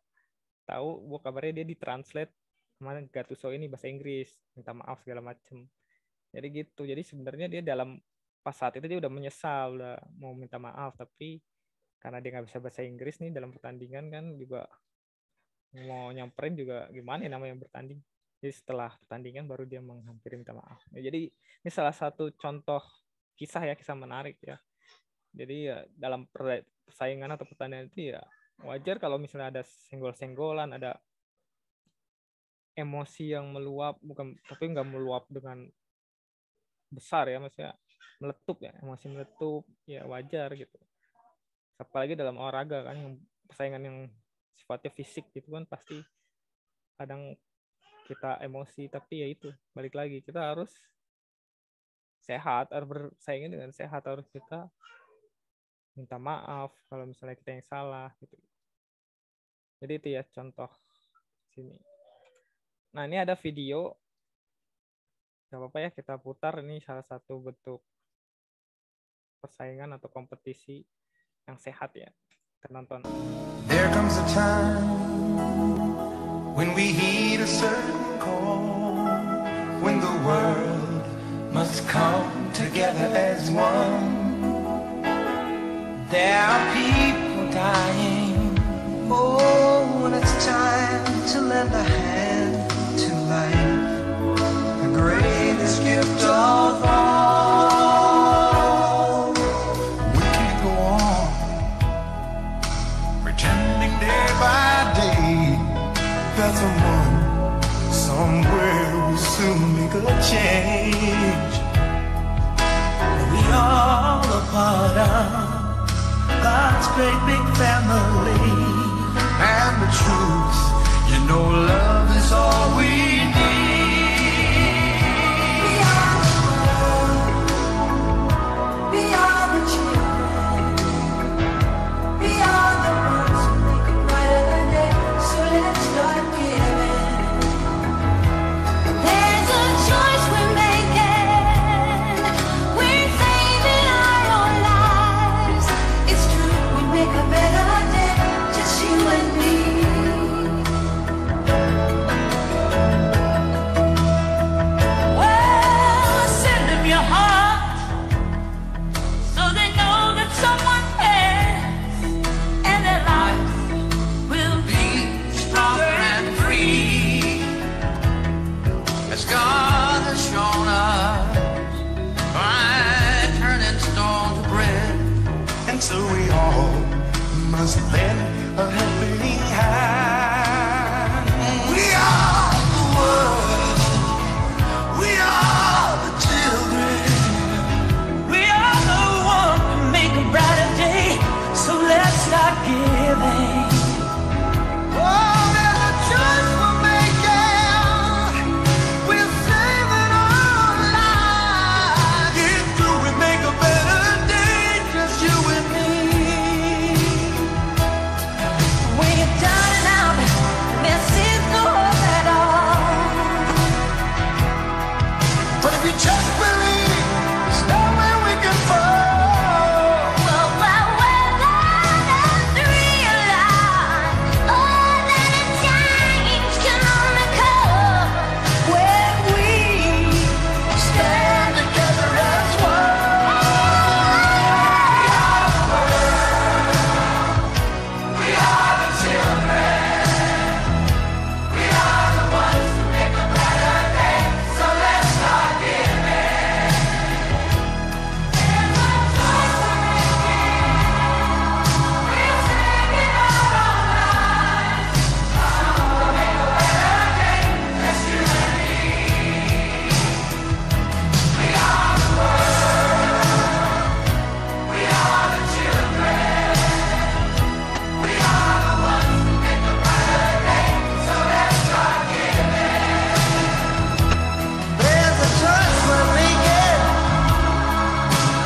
tahu bahwa kabarnya dia ditranslate sama Gattuso ini bahasa Inggris, minta maaf segala macem. Jadi gitu. Jadi sebenarnya dia dalam pas saat itu dia udah menyesal, udah mau minta maaf, tapi karena dia nggak bisa bahasa Inggris nih dalam pertandingan kan juga mau nyamperin juga gimana ya namanya bertanding. Jadi setelah pertandingan baru dia menghampiri minta maaf. Ya, jadi ini salah satu contoh kisah menarik ya. Jadi ya dalam persaingan atau pertandingan itu ya wajar kalau misalnya ada senggol-senggolan, ada emosi yang meluap, tapi nggak meluap dengan besar ya, maksudnya meletup ya, emosi meletup ya wajar gitu. Apalagi dalam olahraga kan, yang persaingan yang sifatnya fisik gitu kan pasti kadang kita emosi, tapi ya itu balik lagi kita harus sehat, harus bersaing dengan sehat, harus kita minta maaf kalau misalnya kita yang salah gitu. Jadi itu ya contoh sini. Nah ini ada video, gak apa-apa ya kita putar, ini salah satu bentuk persaingan atau kompetisi yang sehat ya. Kita nonton. There comes a time when we heed a certain call, when the world must come together as one. There are people dying. Oh, when it's time to lend a hand to life, the greatest gift of all. That someone somewhere will soon make a change. We all a part of God's great big family, and the truth, you know, love is all we need. We are the world, we are the children, we are the ones who make it brighter day. So let's start giving. There's a choice we're making. We're saving our own lives. It's true, we make a better day, just you and me. a helping hand. We are the world. We are the children. We are the one to make a brighter day. So let's start giving. Oh, there's a choice we're making. We're saving our lives. If do we make a better day, just you and me. When you're down and out, there seems no hope at all. But if you just believe, there's nowhere we can fall. Well, we're learning to realize all that a change can only come when we stand together as one. We are the children. We are the ones who make a brighter day. So let's start giving. There's a choice we're making. We're saving our lives. To make a better day, just you and me. We are the world. We are the children. We are the ones who make a brighter day. So let's start giving. There's a choice we're making.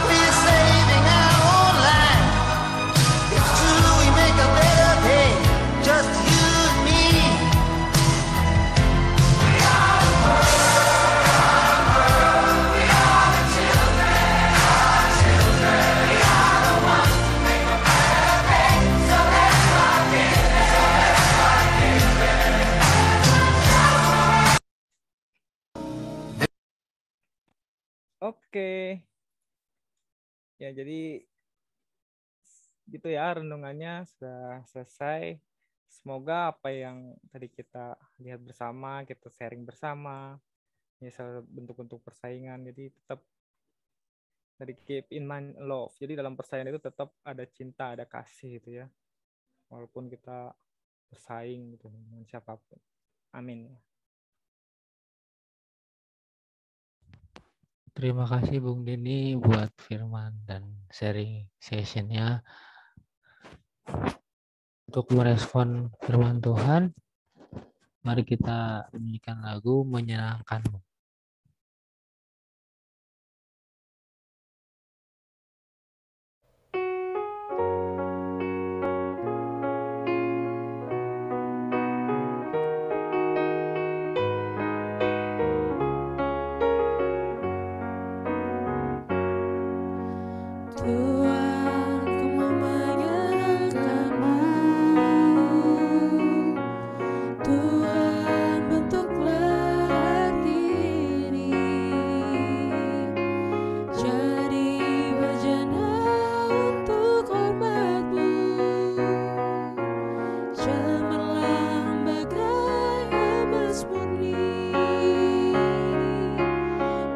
We're saving our own life. It's true, we make a better day. Just you and me. We are the world. We are the children. Our children. We are the ones who make a better day. So let's start giving. So let's start giving. Oke. Ya, jadi gitu ya renungannya sudah selesai. Semoga apa yang tadi kita lihat bersama, kita sharing bersama, ya bentuk-bentuk persaingan. Jadi tetap dari keep in mind love. Jadi dalam persaingan itu tetap ada cinta, ada kasih gitu ya. Walaupun kita bersaing gitu dengan siapapun. Amin. Terima kasih Bung Denny buat firman dan sharing sessionnya. Untuk merespon firman Tuhan, mari kita nyanyikan lagu Menyenangkanmu. Tuhan, ku mau menyenangkan-Mu. Tuhan, bentuklah hati ini jadi bejana untuk hormat-Mu. Jamarlah bagai emas murni.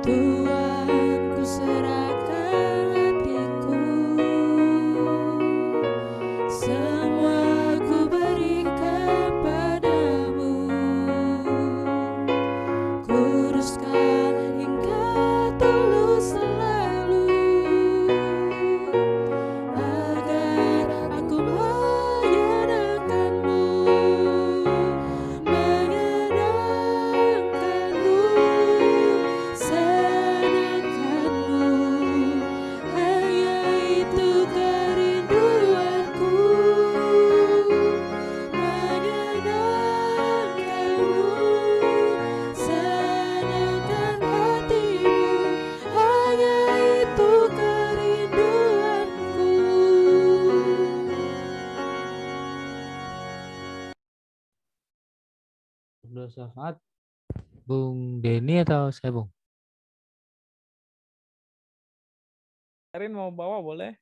Tuhan, ku serahkan hatiku. Semua ku berikan padamu. Kuduskan hingga tulus selalu, agar aku menyenangkan-Mu. Menyenangkan-Mu, senangkan-Mu, hanya itu kerinduanku. Menyenangkan-Mu, senangkan hatimu, hanya itu kerinduanku. Berdoa syafaat Bung Denny atau saya Bung? Erin mau bawa boleh?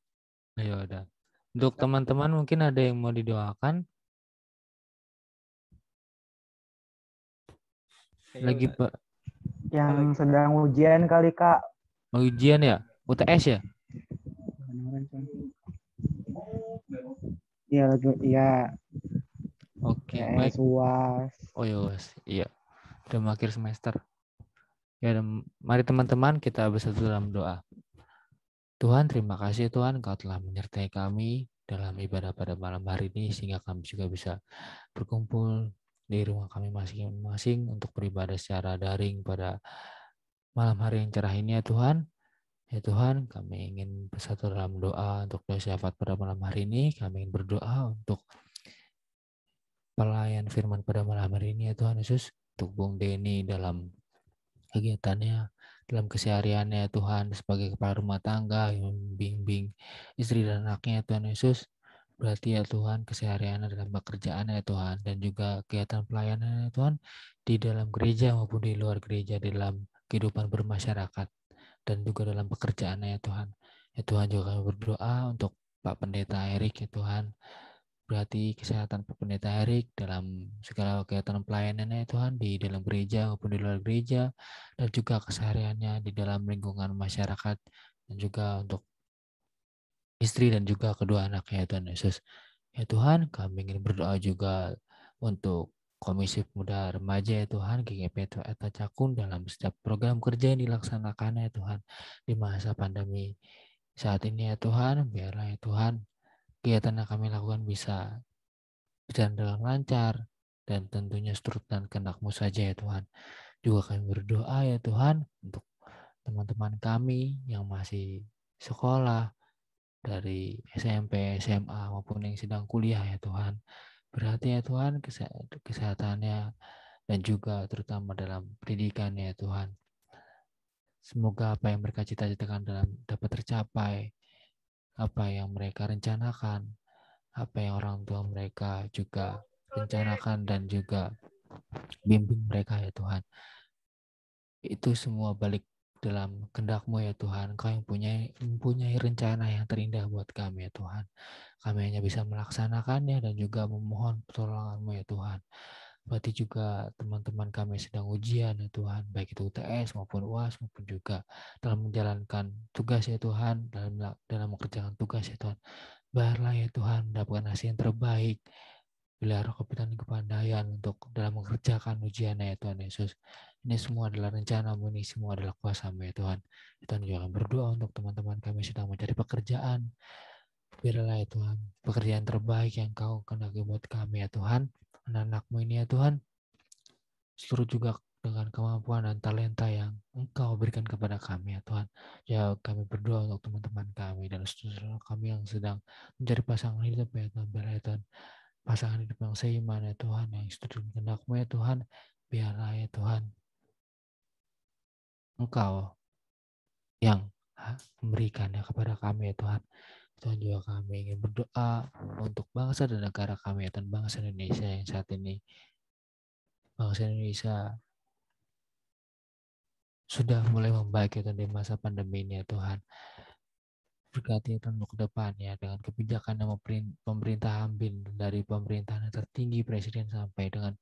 Ayo udah. Untuk teman-teman mungkin ada yang mau didoakan. Lagi Pak. Yang sedang ujian kali Kak. Mau ujian ya? UTS ya? Iya, iya. Oke, Ya, baik. UAS. Oh iya. Udah mau akhir semester. Ya, mari teman-teman kita bersatu dalam doa. Tuhan, terima kasih Tuhan, Kau telah menyertai kami dalam ibadah pada malam hari ini, sehingga kami juga bisa berkumpul di rumah kami masing-masing untuk beribadah secara daring pada malam hari yang cerah ini ya Tuhan. Ya Tuhan, kami ingin bersatu dalam doa untuk doa syafaat pada malam hari ini. Kami ingin berdoa untuk pelayan firman pada malam hari ini ya Tuhan Yesus, untuk Bung Denny dalam kegiatannya, dalam kesehariannya Tuhan, sebagai kepala rumah tangga yang membimbing istri dan anaknya Tuhan Yesus. Berarti ya Tuhan, kesehariannya dalam pekerjaannya Tuhan, dan juga kegiatan pelayanannya Tuhan di dalam gereja maupun di luar gereja, di dalam kehidupan bermasyarakat dan juga dalam pekerjaannya ya Tuhan. Ya Tuhan, juga kami berdoa untuk Pak Pendeta Erik ya Tuhan. Berarti kesehatan Pak Pendeta Erik dalam segala kegiatan pelayanannya Tuhan, di dalam gereja maupun di luar gereja, dan juga kesehariannya di dalam lingkungan masyarakat, dan juga untuk istri dan juga kedua anaknya Tuhan Yesus. Ya Tuhan, kami ingin berdoa juga untuk Komisi Pemuda Remaja ya Tuhan, GGP Eta Cakung, dalam setiap program kerja yang dilaksanakan ya Tuhan di masa pandemi saat ini ya Tuhan. Biarlah ya Tuhan, kegiatan yang kami lakukan bisa berjalan dengan lancar, dan tentunya seturut dan kehendak-Mu saja ya Tuhan. Juga kami berdoa ya Tuhan untuk teman-teman kami yang masih sekolah dari SMP, SMA maupun yang sedang kuliah ya Tuhan. Berarti ya Tuhan, kesehatannya dan juga terutama dalam pendidikannya ya Tuhan. Semoga apa yang mereka cita-citakan dapat tercapai, apa yang mereka rencanakan, apa yang orang tua mereka juga rencanakan dan juga bimbing mereka ya Tuhan. Itu semua balik dalam kehendak-Mu ya Tuhan. Kau yang mempunyai rencana yang terindah buat kami ya Tuhan. Kami hanya bisa melaksanakannya dan juga memohon pertolongan-Mu ya Tuhan. Berarti juga teman-teman kami sedang ujian ya Tuhan, baik itu UTS maupun UAS maupun juga dalam menjalankan tugas ya Tuhan, dalam mengerjakan tugas ya Tuhan. Biarlah ya Tuhan mendapatkan hasil yang terbaik. Bila roh kepandaian untuk dalam mengerjakan ujiannya ya Tuhan Yesus. Ini semua adalah rencana-Mu, ini semua adalah kuasa-Mu ya Tuhan. Tuhan juga berdoa untuk teman-teman kami sedang mencari pekerjaan. Biarlah ya Tuhan, pekerjaan terbaik yang Kau kehendaki buat kami ya Tuhan. Anak-anak-Mu ini ya Tuhan, seluruh juga dengan kemampuan dan talenta yang Engkau berikan kepada kami ya Tuhan. Ya, kami berdoa untuk teman-teman kami dan saudara kami yang sedang mencari pasangan hidup ya Tuhan. Biarlah ya Tuhan, pasangan hidup yang seiman ya Tuhan, yang setuju kehendak-Mu ya Tuhan. Biarlah ya Tuhan, Engkau yang memberikannya kepada kami ya Tuhan. Tuhan, juga kami ingin berdoa untuk bangsa dan negara kami ya Tuhan, bangsa Indonesia yang saat ini, bangsa Indonesia sudah mulai membaik ya Tuhan di masa pandemi ini ya Tuhan. Berkati Tuhan untuk kedepannya dengan kebijakan yang pemerintah ambil, dari pemerintahan yang tertinggi presiden sampai dengan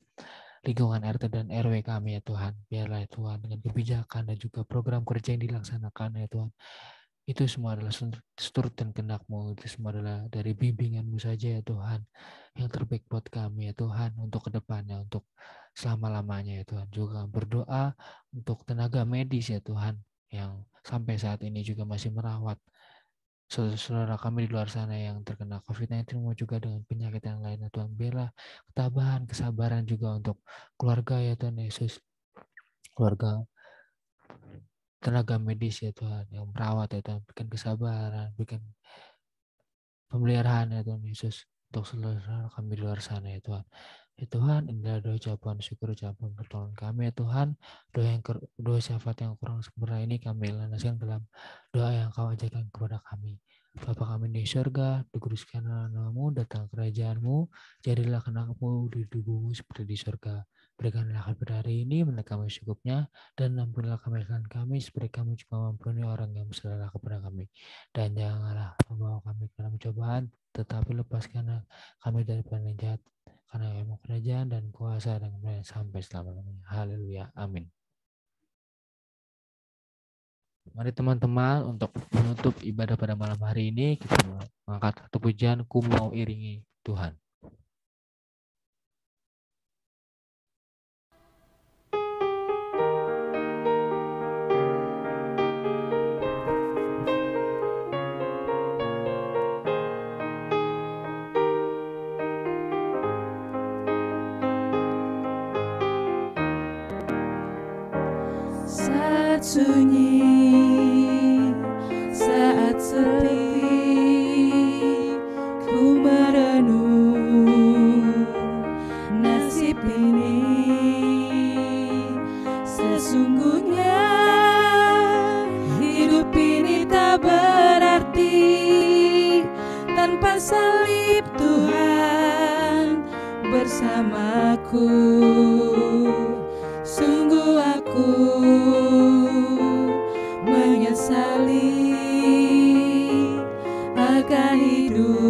lingkungan RT dan RW kami ya Tuhan. Biarlah ya Tuhan, dengan kebijakan dan juga program kerja yang dilaksanakan ya Tuhan, itu semua adalah seturut dan kehendak-Mu. Itu semua adalah dari bimbingan-Mu saja ya Tuhan, yang terbaik buat kami ya Tuhan, untuk kedepannya, untuk selama-lamanya ya Tuhan. Juga berdoa untuk tenaga medis ya Tuhan, yang sampai saat ini juga masih merawat saudara kami di luar sana yang terkena COVID-19 mau juga dengan penyakit yang lain ya Tuhan. Biarlah ketabahan, kesabaran juga untuk keluarga ya Tuhan Yesus, keluarga tenaga medis ya Tuhan yang merawat ya Tuhan. Berikan kesabaran, berikan pemeliharaan ya Tuhan Yesus untuk saudara kami di luar sana ya Tuhan. Ya Tuhan, inilah doa ucapan syukur, ucapan pertolongan kami ya Tuhan. Doa syafaat yang kurang sempurna ini kami lanaskan dalam doa yang Kau ajarkan kepada kami. Bapa kami di surga, dikuduskanlah nama-Mu, datang kerajaan-Mu, jadilah kehendak-Mu di tubuh-Mu seperti di surga. Berikanlah kami pada hari ini menurut kami secukupnya, dan ampunilah kesalahan kami seperti kami juga mengampuni orang yang bersalah kepada kami. Dan janganlah membawa kami ke dalam cobaan, tetapi lepaskanlah kami dari yang jahat, karena Engkau kerajaan dan kuasa dan kemuliaan sampai selama-lamanya. Haleluya. Amin. Mari teman-teman, untuk menutup ibadah pada malam hari ini, kita mengangkat satu pujian, Ku Mau Iringi Tuhan. Saat sunyi, saat sepi, ku merenung nasib ini. Sesungguhnya hidup ini tak berarti tanpa salib Tuhan bersamaku. Sungguh aku menyesali akan hidupku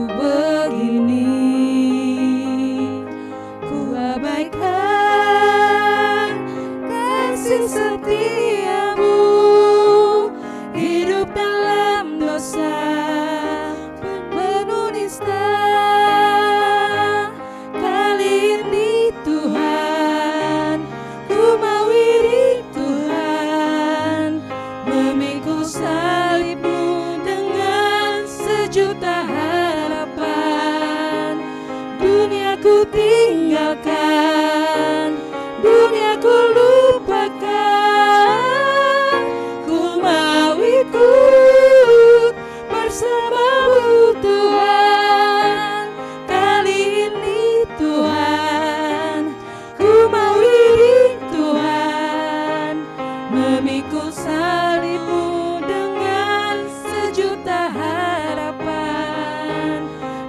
begini. Ku abaikan kasih setiamu, hidup dalam dosa penuh nista. Kali ini Tuhan, ku mau iri Tuhan, memikul salib-Mu dengan sejuta harapan. Dunia ku tinggalkan, dunia ku lupakan, ku mau ikut bersama-Mu Tuhan. Kali ini Tuhan, ku mau iri Tuhan, memikul salib-Mu dengan sejuta harapan.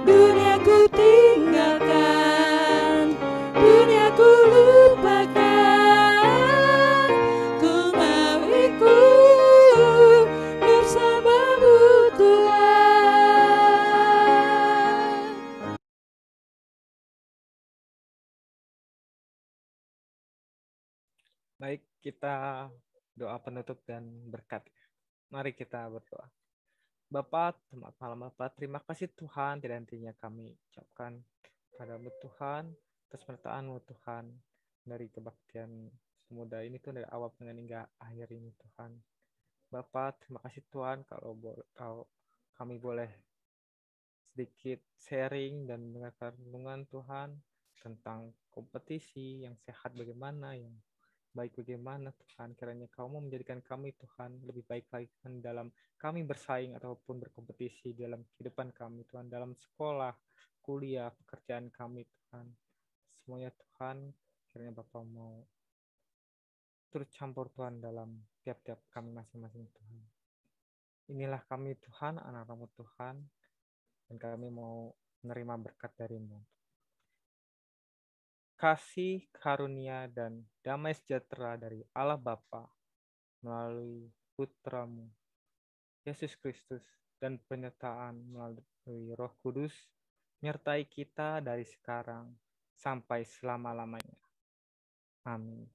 Dunia ku tinggalkan, dunia ku lupakan, ku mau ikut bersama-Mu Tuhan. Baik, kita doa penutup dan berkat. Mari kita berdoa. Bapa, selamat malam Bapa. Terima kasih Tuhan, tidak hentinya kami ucapkan padamu Tuhan, atas penyertaan-Mu Tuhan, dari kebaktian semudah ini Tuhan, dari awal hingga akhir ini Tuhan. Bapa, terima kasih Tuhan kalau kami boleh sedikit sharing dan mendengarkan renungan Tuhan tentang kompetisi yang sehat bagaimana, yang baik bagaimana Tuhan. Kiranya Kau mau menjadikan kami Tuhan lebih baik lagi dalam kami bersaing ataupun berkompetisi dalam kehidupan kami Tuhan, dalam sekolah, kuliah, pekerjaan kami Tuhan. Semuanya Tuhan, kiranya Bapa mau turut campur Tuhan dalam tiap-tiap kami masing-masing Tuhan. Inilah kami Tuhan, anak-anak-Mu Tuhan, dan kami mau menerima berkat dari-Mu. Kasih, karunia, dan damai sejahtera dari Allah Bapa melalui Putra-Mu, Yesus Kristus, dan penyertaan melalui Roh Kudus, menyertai kita dari sekarang sampai selama-lamanya. Amin.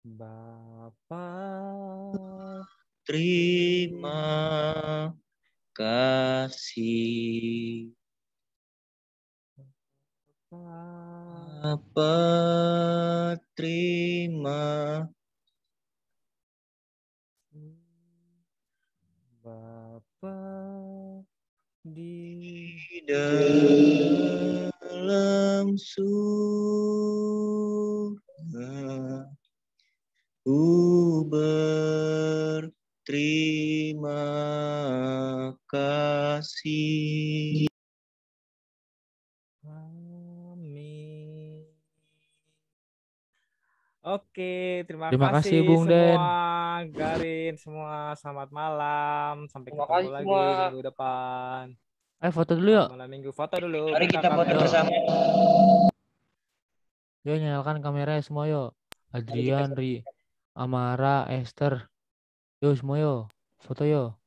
Bapa, Terima kasih. Bapa, terima Bapa di dalam surga, ku berterima kasih. Amin. Oke, terima Terima kasih, kasih Bung Den. semua. Garin semua, selamat malam. Sampai Terima ketemu kasih lagi semua. minggu depan. Foto dulu yuk. Malam minggu, foto dulu. Mari kita foto kamera. bersama. Yuk nyalakan kameranya semua yuk. Adrian, Ri, Amara, Esther. Yuk semua yuk. Foto yuk.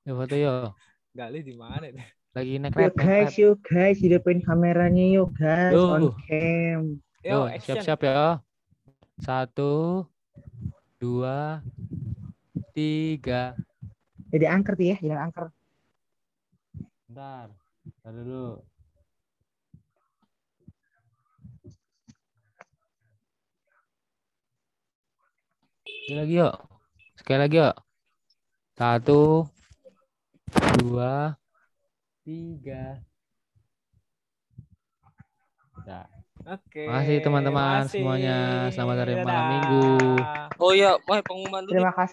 Yuk foto yuk. Gali di mana? Lagi naik Yuk guys, hidupin kameranya yuk guys, Yuk. on cam. Yuk, action. siap-siap ya. 1, 2, 3. Jadi angker tuh ya, jangan angker. Bentar dulu. Sekali lagi yuk. 1, 2, 3. Nah. Oke. Makasih teman-teman semuanya. Selamat hari malam minggu. Oh ya, pengumuman dulu. Terima kasih.